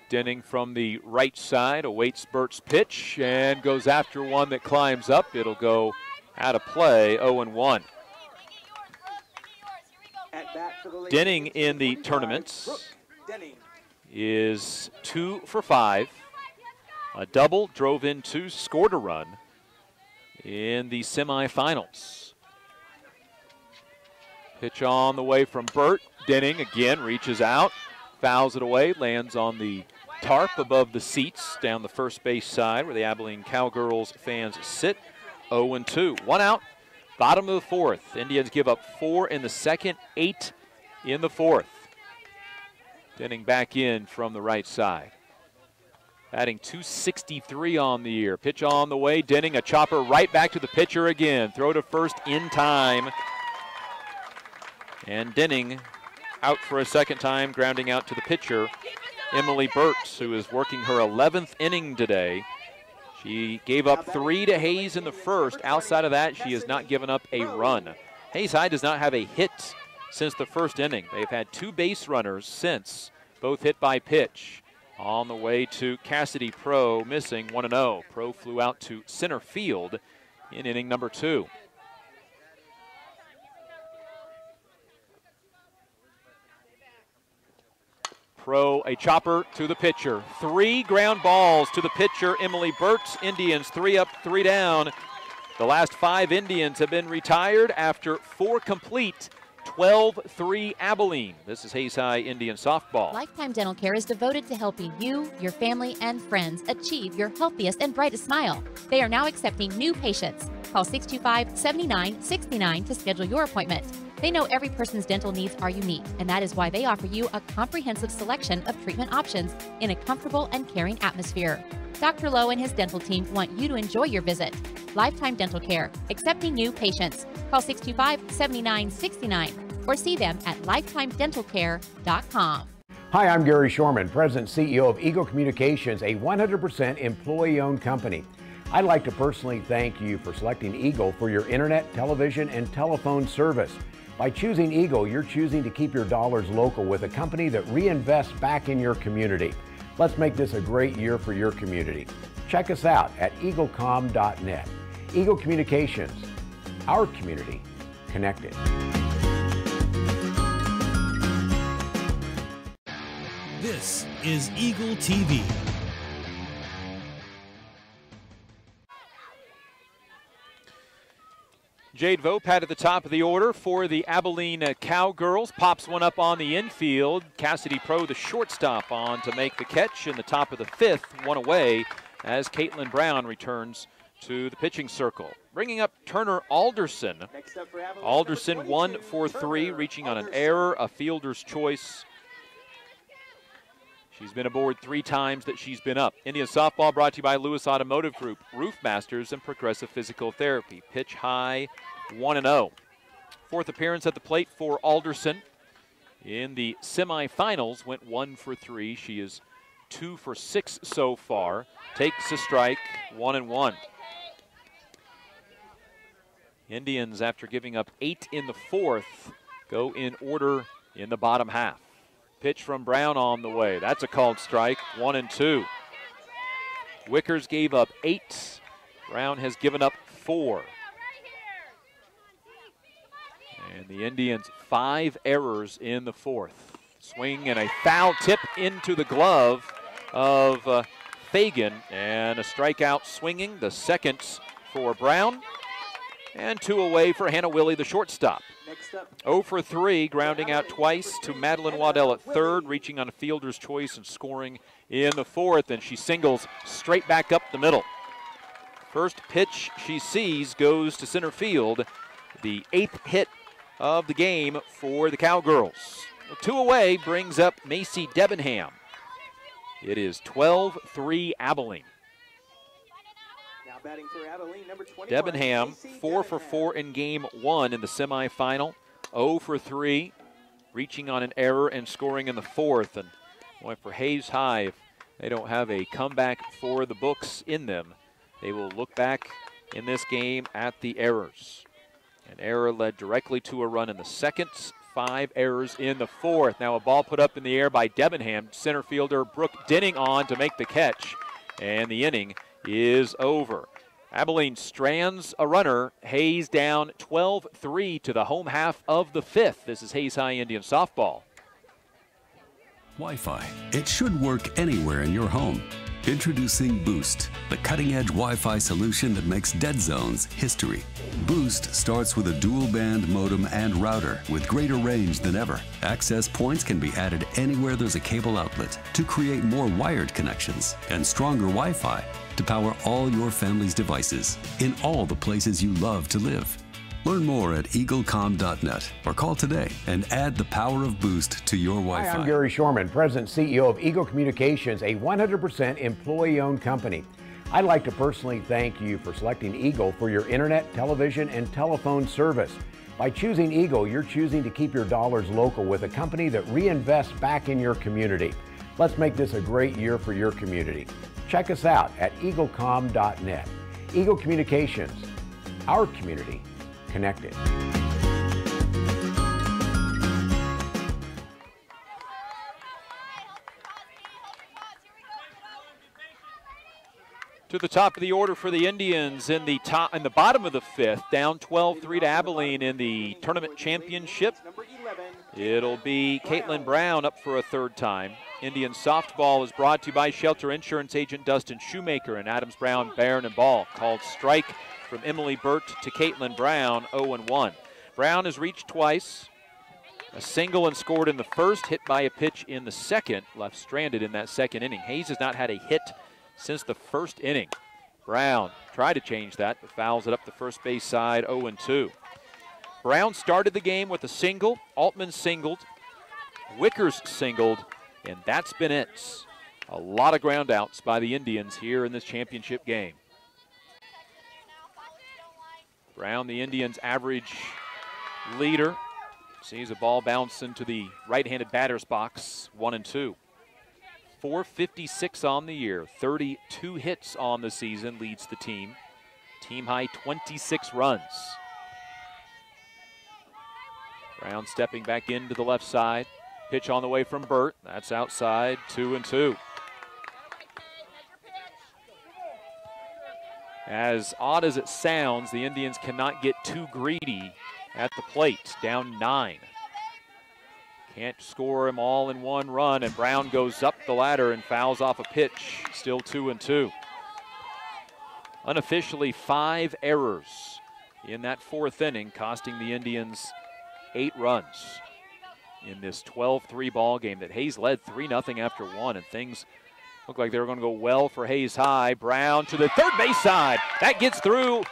Dinning from the right side awaits Burt's pitch and goes after one that climbs up. It'll go out of play, 0-1. Dinning in the tournament is 2 for 5. A double, drove in 2, scored a run in the semifinals. Pitch on the way from Burt. Dinning again reaches out, fouls it away, lands on the tarp above the seats down the first base side where the Abilene Cowgirls fans sit. 0-2. 1 out, bottom of the 4th. Indians give up 4 in the 2nd, 8 in the 4th. Dinning back in from the right side. Batting .263 on the year. Pitch on the way. Dinning, a chopper right back to the pitcher again. Throw to first in time. And Dinning out for a second time, grounding out to the pitcher, Emily Burt, who is working her 11th inning today. She gave up 3 to Hayes in the first. Outside of that, she has not given up a run. Hayes High does not have a hit since the first inning. They've had 2 base runners since, both hit by pitch. On the way to Cassidy Pro, missing, 1-0. Pro flew out to center field in inning number 2. Pro, a chopper to the pitcher. 3 ground balls to the pitcher, Emily Burt. Indians 3 up, 3 down. The last 5 Indians have been retired after 4 complete. 12-3 Abilene. This is Hayes High Indian softball. Lifetime Dental Care is devoted to helping you, your family, and friends achieve your healthiest and brightest smile. They are now accepting new patients. Call 625-7969 to schedule your appointment. They know every person's dental needs are unique, and that is why they offer you a comprehensive selection of treatment options in a comfortable and caring atmosphere. Dr. Lowe and his dental team want you to enjoy your visit. Lifetime Dental Care, accepting new patients. Call 625-7969 or see them at lifetimedentalcare.com. Hi, I'm Gary Shorman, President and CEO of Eagle Communications, a 100% employee-owned company. I'd like to personally thank you for selecting Eagle for your internet, television, and telephone service. By choosing Eagle, you're choosing to keep your dollars local with a company that reinvests back in your community. Let's make this a great year for your community. Check us out at eaglecom.net. Eagle Communications, our community connected. This is Eagle TV. Jade Vopat at the top of the order for the Abilene Cowgirls. Pops one up on the infield. Cassidy Pro, the shortstop, on to make the catch in the top of the 5th. 1 away as Caitlin Brown returns to the pitching circle. Bringing up Turner Alderson. Alderson 1 for 3, reaching on an error, a fielder's choice. She's been aboard 3 times that she's been up. Indian softball brought to you by Lewis Automotive Group, Roof Masters, and Progressive Physical Therapy. Pitch high, 1-0. 4th appearance at the plate for Alderson. In the semifinals, went 1 for 3. She is 2 for 6 so far. Takes a strike, 1-1. Indians, after giving up 8 in the 4th, go in order in the bottom half. Pitch from Brown on the way. That's a called strike, 1-2. Wickers gave up 8. Brown has given up 4. And the Indians 5 errors in the 4th. Swing and a foul tip into the glove of Fagan, and a strikeout swinging, the second for Brown, and 2 away for Hannah Willie, the shortstop. 0 for 3, grounding out twice to Madeline Waddell at third, reaching on a fielder's choice and scoring in the 4th, and she singles straight back up the middle. First pitch she sees goes to center field, the 8th hit of the game for the Cowgirls. 2 away brings up Macy Debenham. It is 12-3 Abilene. Now batting for Abilene, number 21. Debenham 4 for 4 in game 1 in the semifinal. 0 for 3, reaching on an error and scoring in the 4th. And boy, for Hayes High, if they don't have a comeback for the books in them, they will look back in this game at the errors. An error led directly to a run in the 2nd. 5 errors in the 4th. Now a ball put up in the air by Debenham. Center fielder Brooke Dinning on to make the catch. And the inning is over. Abilene strands a runner. Hayes down 12-3 to the home half of the 5th. This is Hayes High Indian softball. Wi-Fi. It should work anywhere in your home. Introducing Boost, the cutting-edge Wi-Fi solution that makes dead zones history. Boost starts with a dual-band modem and router with greater range than ever. Access points can be added anywhere there's a cable outlet to create more wired connections and stronger Wi-Fi to power all your family's devices in all the places you love to live. Learn more at eaglecom.net or call today and add the power of Boost to your Wi-Fi. Hi, I'm Gary Shorman, President and CEO of Eagle Communications, a 100% employee-owned company. I'd like to personally thank you for selecting Eagle for your internet, television, and telephone service. By choosing Eagle, you're choosing to keep your dollars local with a company that reinvests back in your community. Let's make this a great year for your community. Check us out at eaglecom.net. Eagle Communications, our community connected. To the top of the order for the Indians in the bottom of the 5th, down 12-3 to Abilene in the tournament championship. It'll be Caitlin Brown up for a 3rd time. Indian softball is brought to you by Shelter Insurance agent Dustin Shoemaker and Adams Brown, Barron and Ball. Called strike from Emily Burt to Caitlin Brown, 0-1. Brown has reached twice. A single and scored in the 1st, hit by a pitch in the 2nd, left stranded in that 2nd inning. Hayes has not had a hit since the 1st inning. Brown tried to change that, but fouls it up the first base side, 0-2. Brown started the game with a single. Altman singled. Wickers singled, and that's been it. A lot of ground outs by the Indians here in this championship game. Brown, the Indians' average leader, sees a ball bounce into the right-handed batter's box, 1-2. 456 on the year, 32 hits on the season, leads the team. Team high 26 runs. Brown stepping back into the left side. Pitch on the way from Burt. That's outside, 2-2. As odd as it sounds, the Indians cannot get too greedy at the plate, down 9. Can't score them all in one run, and Brown goes up the ladder and fouls off a pitch, still 2-2. Unofficially 5 errors in that 4th inning, costing the Indians 8 runs in this 12-3 ball game that Hayes led 3-0 after 1, and things look like they were going to go well for Hayes High. Brown to the third base side. That gets through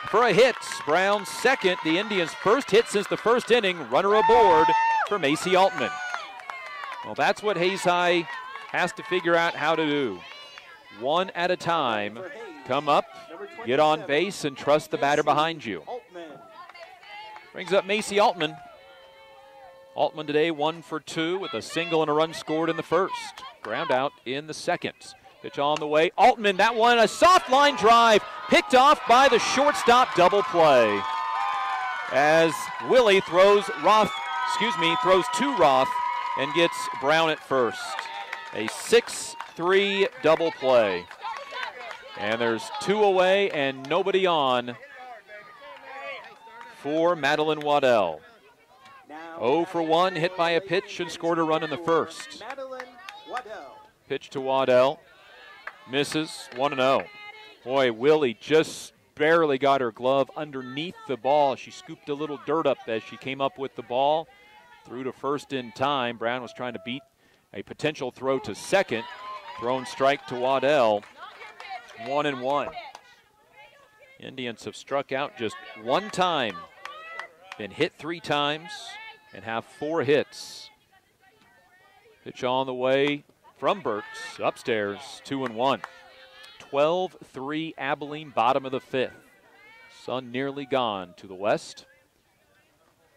for a hit. Brown's 2nd, the Indians' 1st hit since the 1st inning. Runner aboard for Macy Altman. Well, that's what Hayes High has to figure out how to do. One at a time. Come up, get on base, and trust the batter behind you. Brings up Macy Altman. Altman today 1 for 2 with a single and a run scored in the 1st. Ground out in the 2nd. Pitch on the way. Altman, that one, a soft line drive, picked off by the shortstop, double play. As Willie throws to Roth and gets Brown at first. A 6-3 double play. And there's 2 away and nobody on for Madeline Waddell. 0 for 1, hit by a pitch and scored a run in the first. Pitch to Waddell. Misses, 1-0. Boy, Willie just barely got her glove underneath the ball. She scooped a little dirt up as she came up with the ball. Threw to first in time. Brown was trying to beat a potential throw to second. Thrown strike to Waddell. 1-1. Indians have struck out just one time. Been hit 3 times and have 4 hits. Pitch on the way from Burks. Upstairs, 2-1. 12-3 Abilene, bottom of the 5th. Sun nearly gone to the west.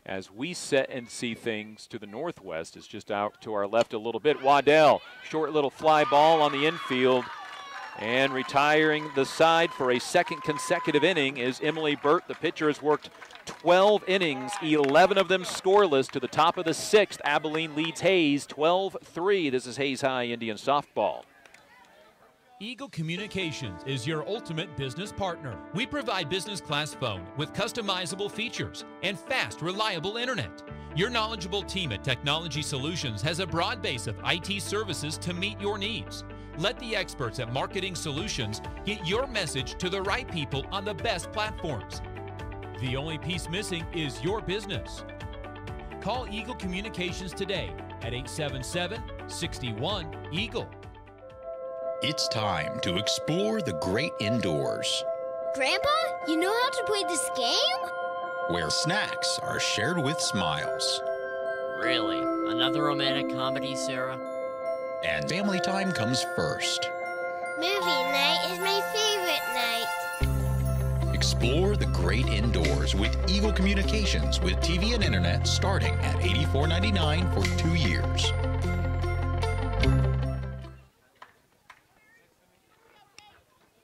As we set and see things to the northwest, it's just out to our left a little bit. Waddell, short little fly ball on the infield. And retiring the side for a second consecutive inning is Emily Burt. The pitcher has worked 12 innings, 11 of them scoreless to the top of the 6th. Abilene leads Hayes 12-3. This is Hayes High Indian softball. Eagle Communications is your ultimate business partner. We provide business class phone with customizable features and fast, reliable internet. Your knowledgeable team at Technology Solutions has a broad base of IT services to meet your needs. Let the experts at Marketing Solutions get your message to the right people on the best platforms. The only piece missing is your business. Call Eagle Communications today at 877-61-EAGLE. It's time to explore the great indoors, Grandpa, you know how to play this game? where snacks are shared with smiles. Really? Another romantic comedy, Sarah? And family time comes first. Movie night is my favorite night. Explore the great indoors with Eagle Communications with TV and internet starting at $84.99 for 2 years.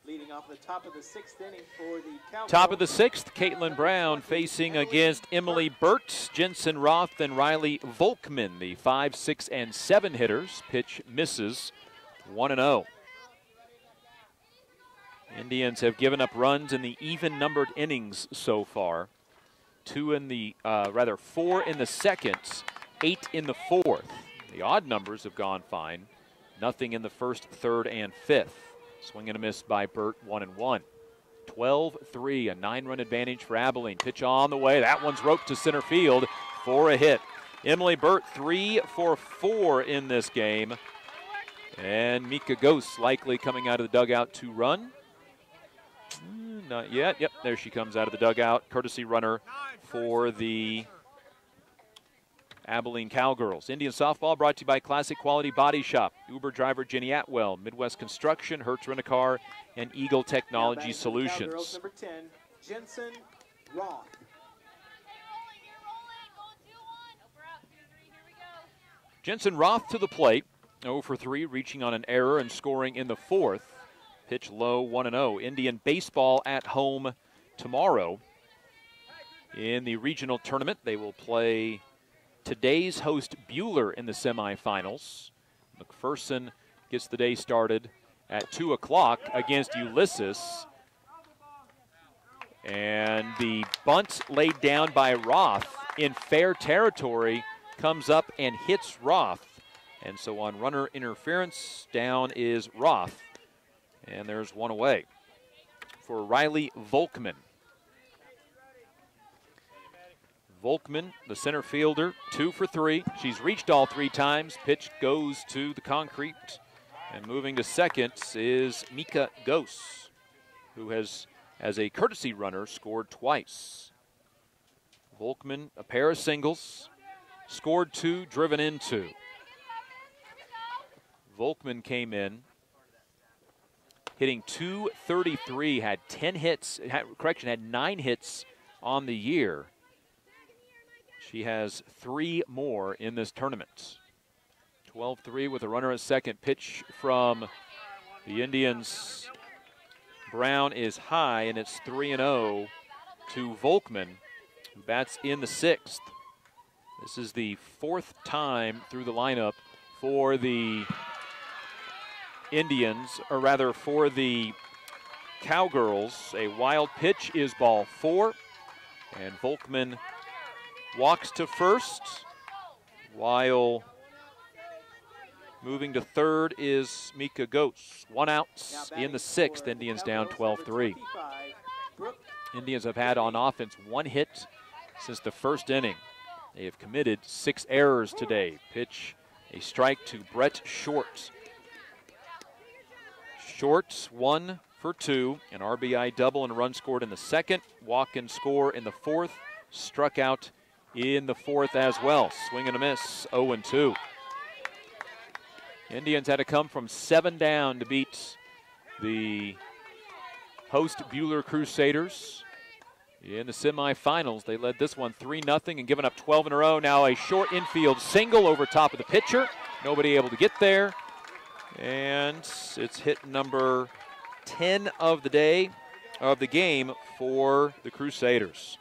Leading off the top of the 6th inning for the Cowgirls. Top of the 6th, Caitlin Brown facing against Emily Burt, Jensen Roth, and Riley Volkman, the 5, 6, and 7 hitters. Pitch misses, 1-0. Indians have given up runs in the even-numbered innings so far. 4 in the second, 8 in the 4th. The odd numbers have gone fine. Nothing in the 1st, 3rd, and 5th. Swing and a miss by Burt, 1-1. 12-3, a 9-run advantage for Abilene. Pitch on the way. That one's roped to center field for a hit. Emily Burt 3 for 4 in this game. And Mika Gose likely coming out of the dugout to run. Not yet. Yep, there she comes out of the dugout. Courtesy runner for the Abilene Cowgirls. Indian softball brought to you by Classic Quality Body Shop, Uber driver Jenny Atwell, Midwest Construction, Hertz Rent-A-Car, and Eagle Technology Solutions. Cowgirls, number 10, Jensen Roth. Jensen Roth to the plate, 0 for 3, reaching on an error and scoring in the 4th. Pitch low, 1-0. Indian baseball at home tomorrow. In the regional tournament, they will play today's host Buhler in the semifinals. McPherson gets the day started at 2 o'clock against Ulysses. And the bunt laid down by Roth in fair territory comes up and hits Roth. And so on runner interference, down is Roth. And there's one away for Riley Volkman. Volkman, the center fielder, 2 for 3. She's reached all 3 times. Pitch goes to the concrete. And moving to second is Mika Gose, who has, as a courtesy runner, scored twice. Volkman, a pair of singles, scored 2, driven in 2. Volkman came in hitting .233, had 10 hits, had 9 hits on the year. She has 3 more in this tournament. 12-3 with a runner at second. Pitch from the Indians. Brown is high, and it's 3-0 to Volkman, who bats in the 6th. This is the 4th time through the lineup for the Indians, or rather for the Cowgirls. A wild pitch is ball 4, and Volkman walks to first, while moving to third is Mika Goetz. 1 out in the 6th. Indians down 12-3. Indians have had on offense 1 hit since the first inning. They have committed 6 errors today. Pitch a strike to Brett Short. Short 1 for 2, an RBI double and a run scored in the 2nd. Walk and score in the 4th. Struck out in the 4th as well. Swing and a miss, 0-2. Indians had to come from 7 down to beat the host Buhler Crusaders in the semifinals. They led this one 3-0 and given up 12 in a row. Now a short infield single over top of the pitcher. Nobody able to get there. And it's hit number 10 of the day, of the game for the Crusaders.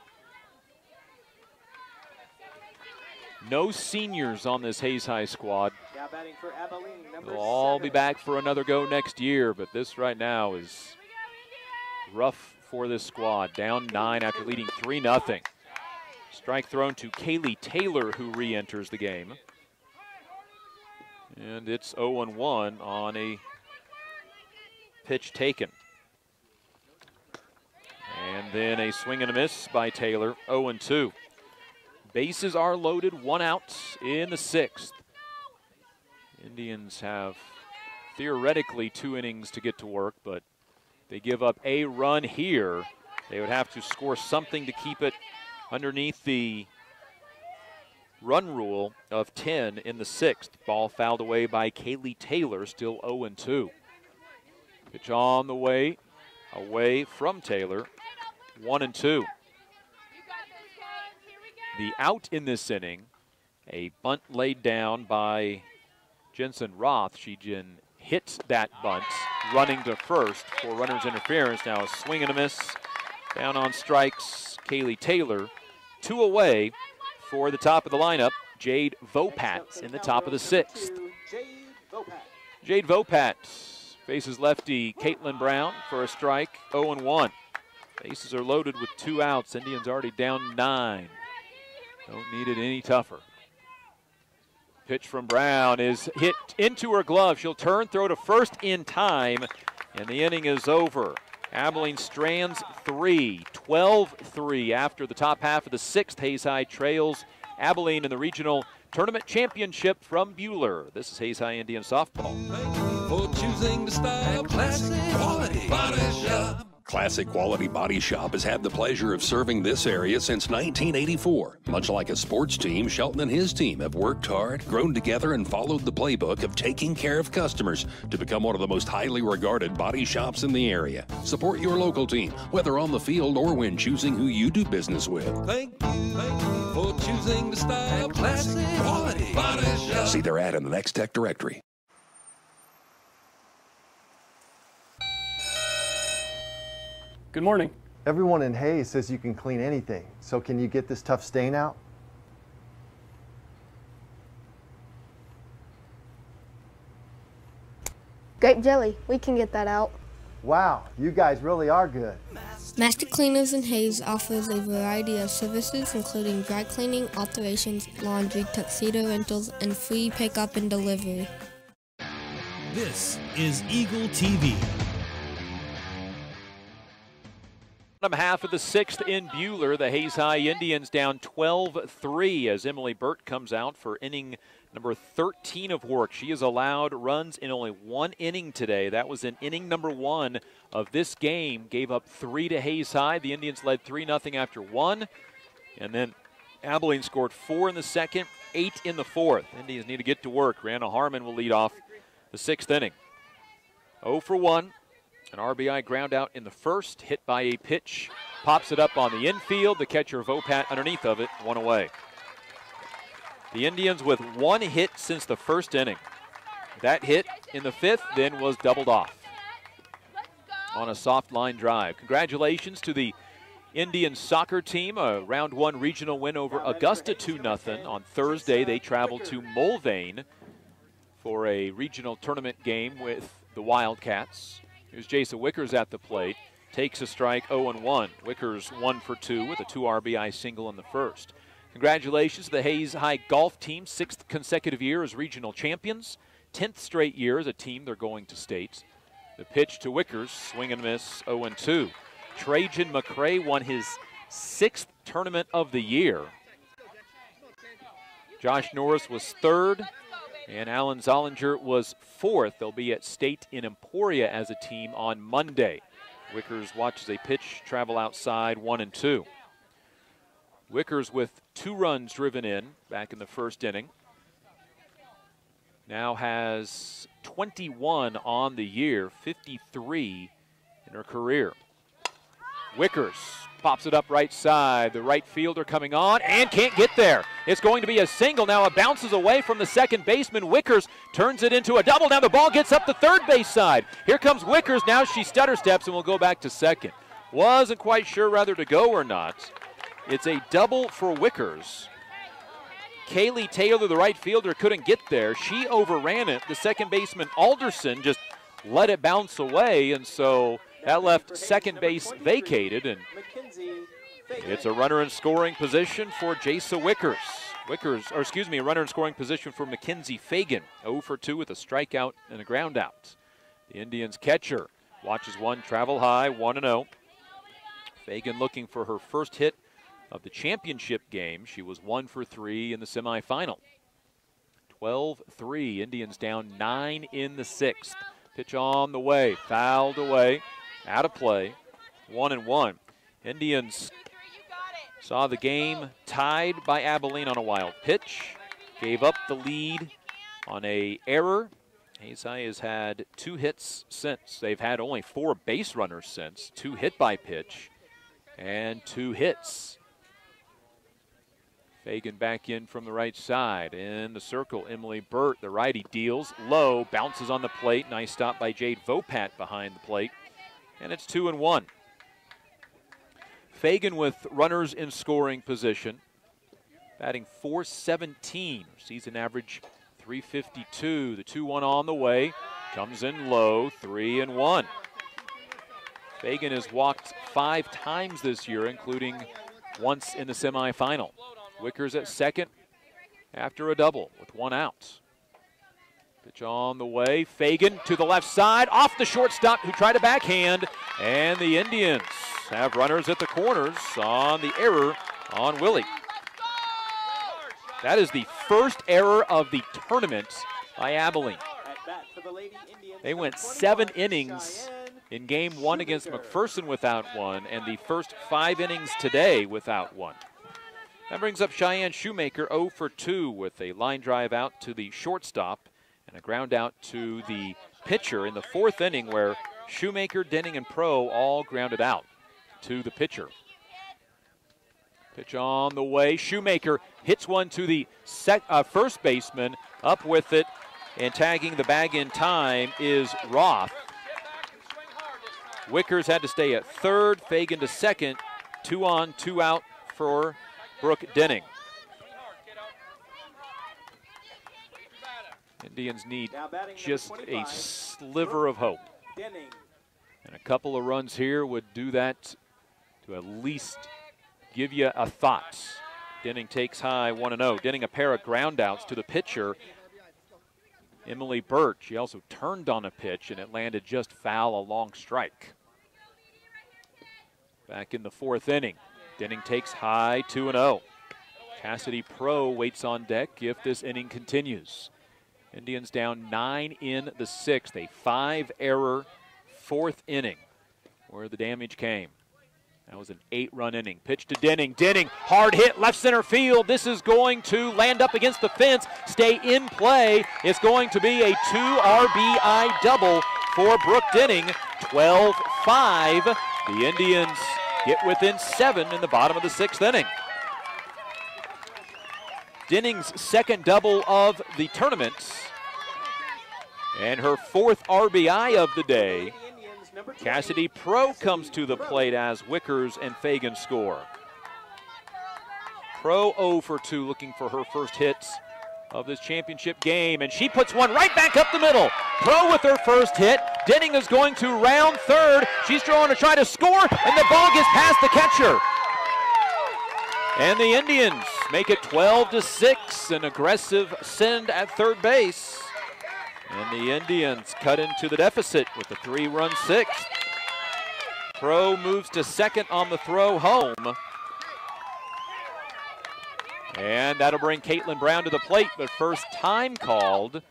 No seniors on this Hayes High squad. Now batting for Abilene, They'll all be back for another go next year, but this right now is rough for this squad. Down 9 after leading 3-0. Strike thrown to Kaylee Taylor, who re-enters the game. And it's 0-1 on a pitch taken. And then a swing and a miss by Taylor, 0-2. Bases are loaded, 1 out in the 6th. Indians have theoretically 2 innings to get to work, but they give up a run here. They would have to score something to keep it underneath the run rule of 10 in the 6th. Ball fouled away by Kaylee Taylor, still 0-2. Pitch on the way, away from Taylor, 1-2. The out in this inning, a bunt laid down by Jensen Roth. She hit that bunt, running to first for runner's interference. Now a swing and a miss, down on strikes, Kaylee Taylor. 2 away for the top of the lineup, Jade Vopat in the top of the 6th. Jade Vopat faces lefty Caitlin Brown for a strike, 0-1. Bases are loaded with 2 outs. Indians already down 9. Don't need it any tougher. Pitch from Brown is hit into her glove. She'll turn, throw to first in time, and the inning is over. Abilene strands 3, 12-3 after the top half of the 6th. Hayes High trails Abilene in the regional tournament championship from Buhler. This is Hayes High Indian softball. For choosing the style, classic quality body shop. Classic Quality Body Shop has had the pleasure of serving this area since 1984. Much like a sports team, Shelton and his team have worked hard, grown together, and followed the playbook of taking care of customers to become one of the most highly regarded body shops in the area. Support your local team, whether on the field or when choosing who you do business with. Thank you for choosing the style, classic quality body shop. See their ad in the Next Tech directory. Good morning. Everyone in Hayes says you can clean anything, so can you get this tough stain out? Grape jelly, we can get that out. Wow, you guys really are good. Master Cleaners in Hayes offers a variety of services including dry cleaning, alterations, laundry, tuxedo rentals, and free pickup and delivery. This is Eagle TV. Bottom half of the 6th in Buhler. The Hayes High Indians down 12-3 as Emily Burt comes out for inning number 13 of work. She has allowed runs in only 1 inning today. That was in inning number 1 of this game. Gave up 3 to Hayes High. The Indians led 3-0 after 1. And then Abilene scored 4 in the 2nd, 8 in the 4th. Indians need to get to work. Rana Harmon will lead off the 6th inning. 0 for 1. An RBI ground out in the 1st, hit by a pitch, pops it up on the infield. The catcher Vopat underneath of it, 1 away. The Indians with 1 hit since the 1st inning. That hit in the 5th then was doubled off on a soft line drive. Congratulations to the Indian soccer team, a round 1 regional win over Augusta 2-0. On Thursday they traveled to Mulvane for a regional tournament game with the Wildcats. Here's Jason Wickers at the plate. Takes a strike, 0-1. Wickers 1 for 2 with a 2 RBI single in the 1st. Congratulations to the Hayes High golf team, 6th consecutive year as regional champions, 10th straight year as a team they're going to states. The pitch to Wickers, swing and miss, 0-2. Trajan McCray won his 6th tournament of the year. Josh Norris was 3rd, and Alan Zollinger was 4th. They'll be at state in Emporia as a team on Monday. Wickers watches a pitch travel outside, 1-2. Wickers with 2 runs driven in back in the first inning. Now has 21 on the year, 53 in her career. Wickers pops it up right side. The right fielder coming on and can't get there. It's going to be a single. Now it bounces away from the second baseman. Wickers turns it into a double. Now the ball gets up the third base side. Here comes Wickers. Now she stutter steps and will go back to second. Wasn't quite sure whether to go or not. It's a double for Wickers. Kaylee Taylor, the right fielder, couldn't get there. She overran it. The second baseman, Alderson, just let it bounce away, and so that left second base vacated, and it's a runner in scoring position for Jasa Wickers. A runner in scoring position for Mackenzie Fagan. 0 for 2 with a strikeout and a ground out. The Indians catcher watches one travel high, 1-0. Fagan looking for her first hit of the championship game. She was 1 for 3 in the semifinal. 12-3, Indians down 9 in the 6th. Pitch on the way, fouled away, out of play, 1-1. Indians saw the game tied by Abilene on a wild pitch, gave up the lead on a error. Hayes High has had 2 hits since. They've had only 4 base runners since, 2 hit by pitch and 2 hits. Fagan back in from the right side. In the circle, Emily Burt, the righty, deals low, bounces on the plate. Nice stop by Jade Vopat behind the plate. And it's 2-1. Fagan with runners in scoring position. Batting .417. Season average .352. The 2-1 on the way. Comes in low, 3-1. Fagan has walked 5 times this year, including once in the semifinal. Wickers at second after a double with 1 out. Pitch on the way. Fagan to the left side, off the shortstop who tried a backhand. And the Indians have runners at the corners on the error on Willie. That is the first error of the tournament by Abilene. They went 7 innings in game 1 against McPherson without one, and the first 5 innings today without one. That brings up Cheyenne Shoemaker, 0 for 2 with a line drive out to the shortstop and a ground out to the pitcher in the 4th inning, where Shoemaker, Denning, and Pro all grounded out to the pitcher. Pitch on the way. Shoemaker hits one to the first baseman, up with it, and tagging the bag in time is Roth. Wickers had to stay at third, Fagan to second. 2 on, 2 out for Brooke Denning. Indians need just a sliver of hope. And a couple of runs here would do that to at least give you a thought. Denning takes high, 1-0. Denning a pair of ground outs to the pitcher, Emily Burt. She also turned on a pitch, and it landed just foul, a long strike. Back in the 4th inning, Denning takes high, 2-0. Cassidy Pro waits on deck if this inning continues. Indians down 9 in the 6th, a 5-error 4th inning where the damage came. That was an 8-run inning. Pitch to Denning. Denning, hard hit, left center field. This is going to land up against the fence, stay in play. It's going to be a 2 RBI double for Brooke Denning. 12-5. The Indians get within 7 in the bottom of the 6th inning. Denning's 2nd double of the tournament and her 4th RBI of the day. Cassidy Pro comes to the plate as Wickers and Fagan score. Pro 0 for 2, looking for her first hits of this championship game, and she puts one right back up the middle. Pro with her first hit. Denning is going to round third. She's throwing to try to score, and the ball gets past the catcher. And the Indians make it 12-6. An aggressive send at third base. And the Indians cut into the deficit with a 3-run sixth. Pro moves to second on the throw home. And that'll bring Caitlin Brown to the plate, but first time called.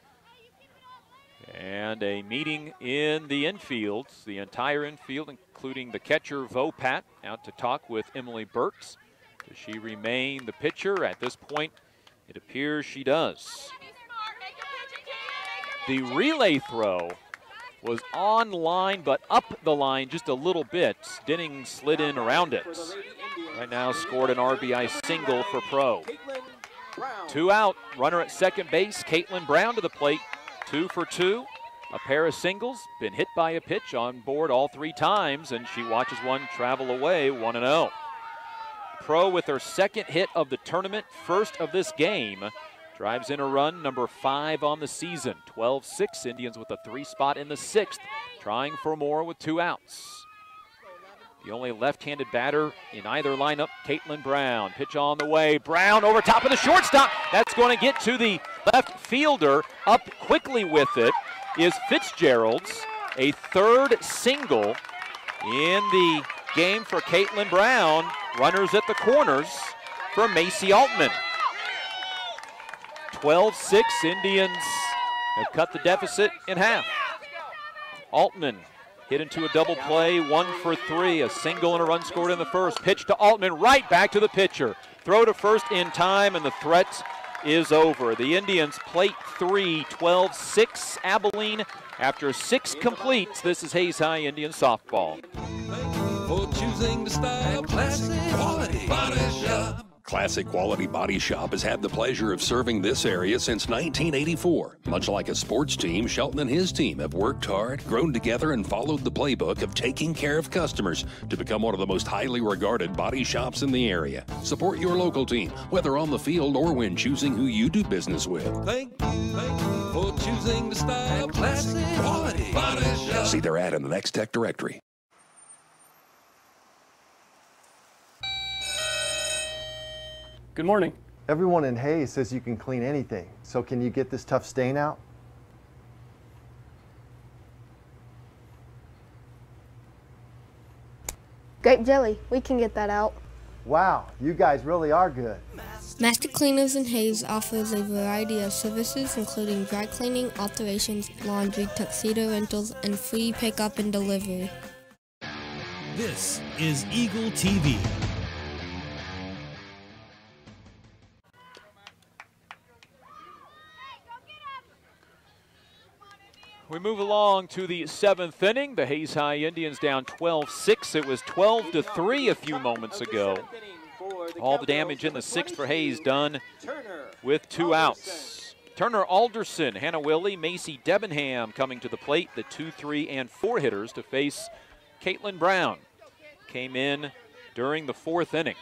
And a meeting in the infield, the entire infield, including the catcher, Vopat, out to talk with Emily Burks. Does she remain the pitcher? At this point, it appears she does. The relay throw was on line, but up the line just a little bit. Denning slid in around it. Right now scored an RBI single for Pro. 2 out, runner at second base. Caitlin Brown to the plate, 2 for 2. A pair of singles, been hit by a pitch, on board all 3 times, and she watches one travel away, 1-0. Pro with her second hit of the tournament, first of this game. Drives in a run, number 5 on the season. 12-6, Indians with a 3 spot in the 6th, trying for more with 2 outs. The only left-handed batter in either lineup, Caitlin Brown. Pitch on the way. Brown over top of the shortstop. That's going to get to the left fielder. Up quickly with it is Fitzgerald's. A 3rd single in the game for Caitlin Brown. Runners at the corners for Macy Altman. 12-6, Indians have cut the deficit in half. Altman hit into a double play, 1 for 3, a single and a run scored in the first. Pitch to Altman, right back to the pitcher. Throw to first in time, and the threat is over. The Indians plate 3, 12-6 Abilene after 6 completes. This is Hayes High Indian softball. For choosing the style, classic quality body shop. Classic Quality Body Shop has had the pleasure of serving this area since 1984. Much like a sports team, Shelton and his team have worked hard, grown together, and followed the playbook of taking care of customers to become one of the most highly regarded body shops in the area. Support your local team, whether on the field or when choosing who you do business with. Thank you for choosing the style, classic quality body shop. See their ad in the Next Tech directory. Good morning. Everyone in Hayes says you can clean anything. So can you get this tough stain out? Grape jelly, we can get that out. Wow, you guys really are good. Master Cleaners in Hayes offers a variety of services including dry cleaning, alterations, laundry, tuxedo rentals, and free pickup and delivery. This is Eagle TV. We move along to the 7th inning. The Hayes High Indians down 12-6. It was 12-3 a few moments ago. All the damage in the 6th for Hayes done with 2 outs. Turner Alderson, Hannah Willie, Macy Debenham coming to the plate. The 2, 3, and 4 hitters to face Caitlin Brown. Came in during the 4th inning.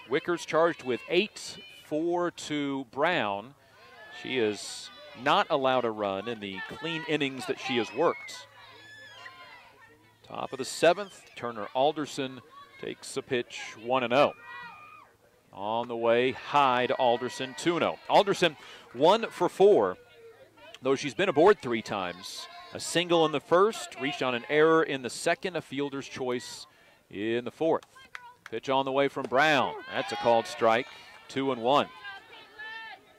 Wickers charged with 8, 4 to Brown. She is not allowed a run in the clean innings that she has worked. Top of the 7th, Turner Alderson takes a pitch, 1-0. On the way, high to Alderson, 2-0. Alderson 1 for 4, though she's been aboard 3 times. A single in the first, reached on an error in the second, a fielder's choice in the 4th. Pitch on the way from Brown. That's a called strike, 2-1.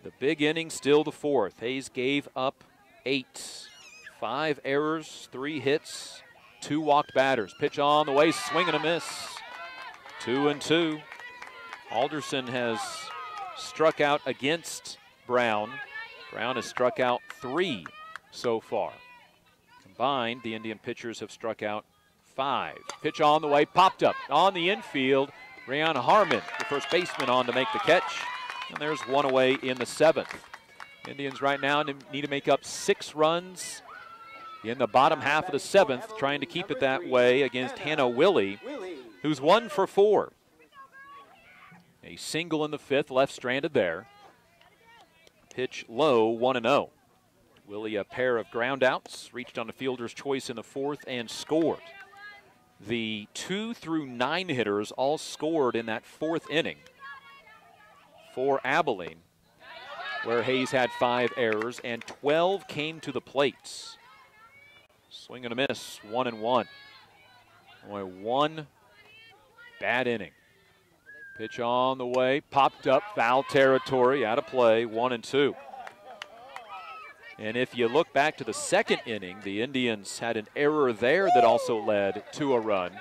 The big inning, still the 4th. Hayes gave up 8. 5 errors, 3 hits, 2 walked batters. Pitch on the way, swing and a miss. 2-2. Alderson has struck out against Brown. Brown has struck out 3 so far. Combined, the Indian pitchers have struck out 5. Pitch on the way, popped up on the infield. Rayon Harmon, the first baseman, on to make the catch. And there's 1 away in the 7th. Indians right now need to make up 6 runs in the bottom half of the 7th, trying to keep it that way against Hannah Willie, who's 1 for 4. A single in the 5th, left stranded there. Pitch low, 1-0. Willie, a pair of ground outs, reached on a fielder's choice in the 4th and scored. The 2 through 9 hitters all scored in that 4th inning. for Abilene, where Hayes had 5 errors and 12 came to the plates. Swing and a miss, 1-1. Only one bad inning. Pitch on the way, popped up, foul territory, out of play, 1-2. And if you look back to the second inning, the Indians had an error there that also led to a run.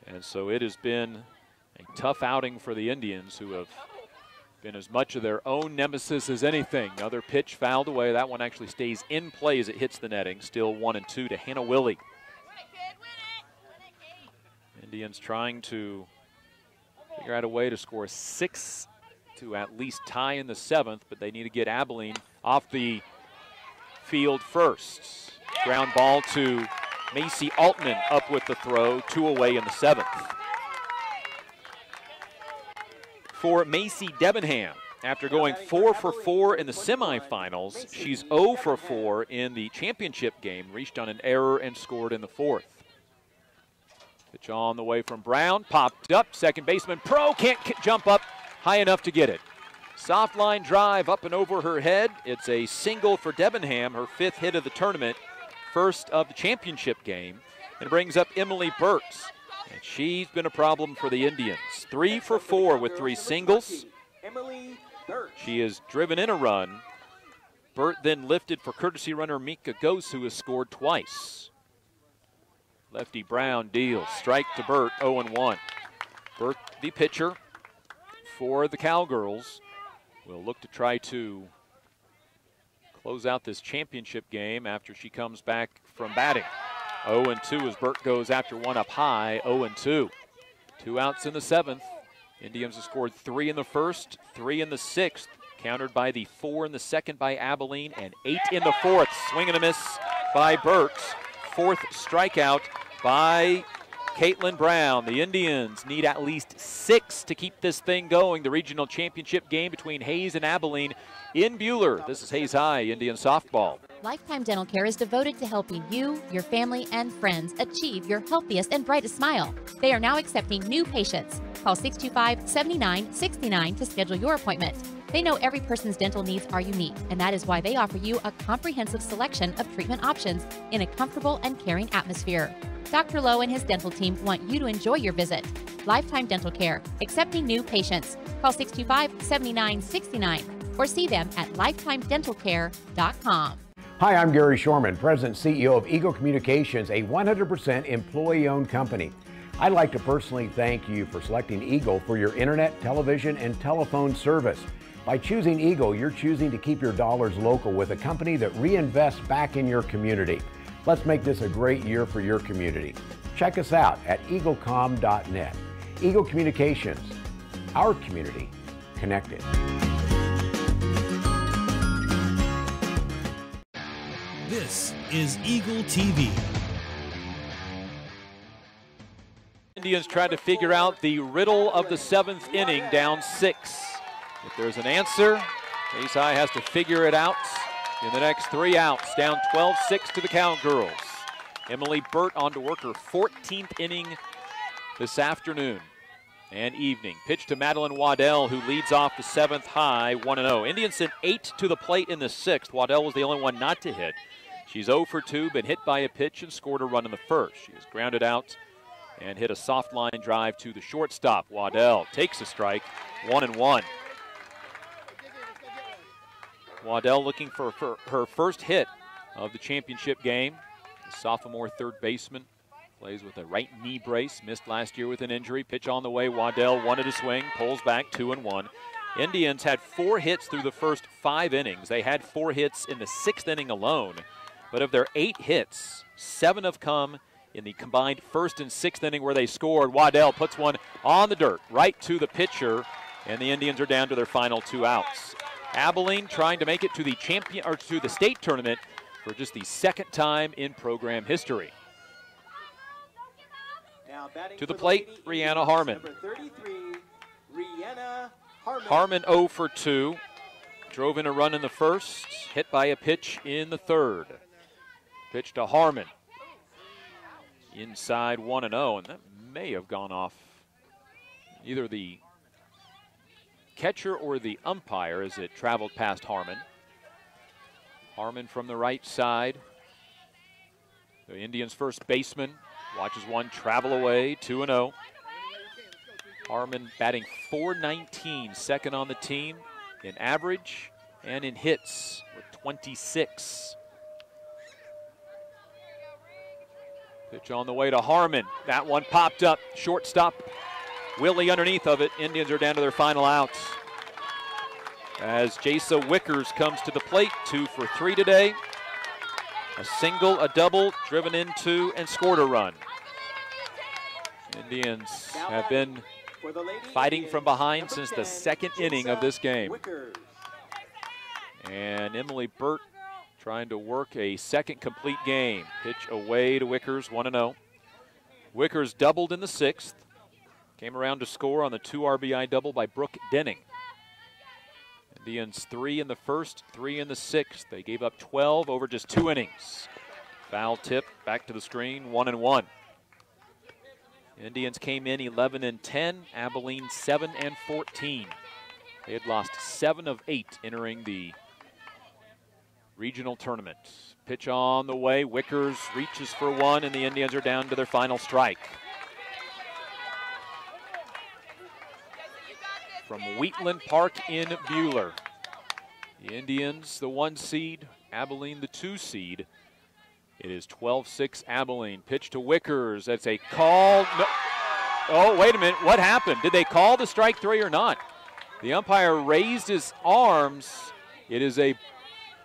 And so it has been a tough outing for the Indians, who have been as much of their own nemesis as anything. Another pitch fouled away. That one actually stays in play as it hits the netting. Still 1-2 to Hannah Willie. Indians trying to figure out a way to score 6 to at least tie in the 7th, but they need to get Abilene off the field first. Ground ball to Macy Altman up with the throw, 2 away in the 7th. For Macy Debenham, after going 4 for 4 in the semifinals, she's 0 for 4 in the championship game, reached on an error and scored in the 4th. Pitch on the way from Brown, popped up, second baseman Pro can't jump up high enough to get it. Soft line drive up and over her head. It's a single for Debenham, her 5th hit of the tournament, first of the championship game, and brings up Emily Burks. And she's been a problem for the Indians. 3 for 4 with 3 singles. She has driven in a run. Burt then lifted for courtesy runner Mika Gose, who has scored twice. Lefty Brown deals. Strike to Burt, 0-1. Burt, the pitcher for the Cowgirls, will look to try to close out this championship game after she comes back from batting. 0-2 as Burt goes after one up high, 0-2. 2 outs in the 7th. Indians have scored 3 in the 1st, 3 in the 6th, countered by the 4 in the 2nd by Abilene, and 8 in the 4th. Swing and a miss by Burt. 4th strikeout by Caitlin Brown. The Indians need at least 6 to keep this thing going. The regional championship game between Hayes and Abilene in Buhler. This is Hayes High Indian softball. Lifetime Dental Care is devoted to helping you, your family, and friends achieve your healthiest and brightest smile. They are now accepting new patients. Call 625-7969 to schedule your appointment. They know every person's dental needs are unique, and that is why they offer you a comprehensive selection of treatment options in a comfortable and caring atmosphere. Dr. Lowe and his dental team want you to enjoy your visit. Lifetime Dental Care, accepting new patients. Call 625-7969 or see them at lifetimedentalcare.com. Hi, I'm Gary Shorman, President and CEO of Eagle Communications, a 100% employee-owned company. I'd like to personally thank you for selecting Eagle for your internet, television, and telephone service. By choosing Eagle, you're choosing to keep your dollars local with a company that reinvests back in your community. Let's make this a great year for your community. Check us out at eaglecom.net. Eagle Communications, our community connected. This is Eagle TV. Indians tried to figure out the riddle of the 7th inning, down 6. If there's an answer, Hayes High has to figure it out in the next 3 outs, down 12-6 to the Cowgirls. Emily Burt on to work her 14th inning this afternoon and evening. Pitch to Madeline Waddell, who leads off the 7th high, 1-0. Indians sent 8 to the plate in the 6th. Waddell was the only one not to hit. She's 0 for 2, been hit by a pitch and scored a run in the 1st. She is grounded out and hit a soft line drive to the shortstop. Waddell takes a strike, 1-1. Waddell looking for her first hit of the championship game. The sophomore third baseman plays with a right knee brace, missed last year with an injury. Pitch on the way, Waddell wanted to swing, pulls back, 2-1. Indians had 4 hits through the first 5 innings. They had 4 hits in the 6th inning alone. But of their 8 hits, 7 have come in the combined 1st and 6th inning where they scored. Waddell puts one on the dirt, right to the pitcher, and the Indians are down to their final 2 outs. Abilene trying to make it to the to the state tournament for just the 2nd time in program history. To the plate, Rihanna Harmon. Number 33, Rihanna Harmon. Harmon 0 for 2. Drove in a run in the 1st, hit by a pitch in the 3rd. Pitch to Harmon. Inside 1-0, and that may have gone off either the catcher or the umpire as it traveled past Harmon. Harmon from the right side. The Indians' first baseman watches one travel away, 2-0. Harmon batting .419, second on the team in average and in hits with 26. Pitch on the way to Harmon. That one popped up. Shortstop Willie underneath of it. Indians are down to their final outs. As Jasa Wickers comes to the plate, 2 for 3 today. A single, a double, driven into and scored a run. Indians have been fighting from behind since the second inning of this game. And Emily Burt trying to work a second complete game. Pitch away to Wickers, 1-0. Wickers doubled in the 6th. Came around to score on the 2 RBI double by Brooke Denning. Indians 3 in the 1st, 3 in the 6th. They gave up 12 over just 2 innings. Foul tip, back to the screen, 1-1. Indians came in 11-10, Abilene 7-14. They had lost 7 of 8 entering the regional tournament. Pitch on the way, Wickers reaches for one, and the Indians are down to their final strike. From Wheatland Park in Buhler. The Indians, the 1 seed, Abilene, the 2 seed. It is 12-6 Abilene. Pitch to Wickers. That's a call. No. Oh, wait a minute. What happened? Did they call the strike 3 or not? The umpire raised his arms. It is a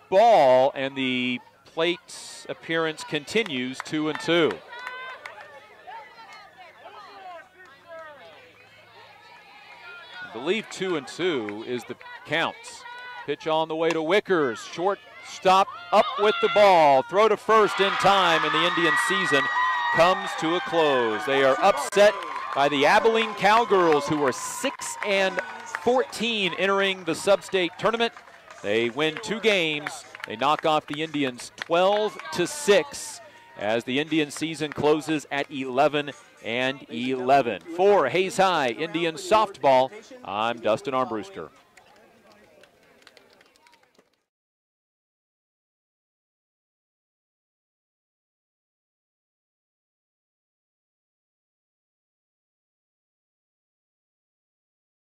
ball, and the plate appearance continues, 2-2. I believe 2-2 is the counts. Pitch on the way to Wickers. Short stop up with the ball. Throw to first in time, and the Indian season comes to a close. They are upset by the Abilene Cowgirls, who are 6-14 entering the sub-state tournament. They win 2 games. They knock off the Indians 12-6 as the Indian season closes at 11-11. For Hayes High Indians softball, I'm Dustin Armbruster.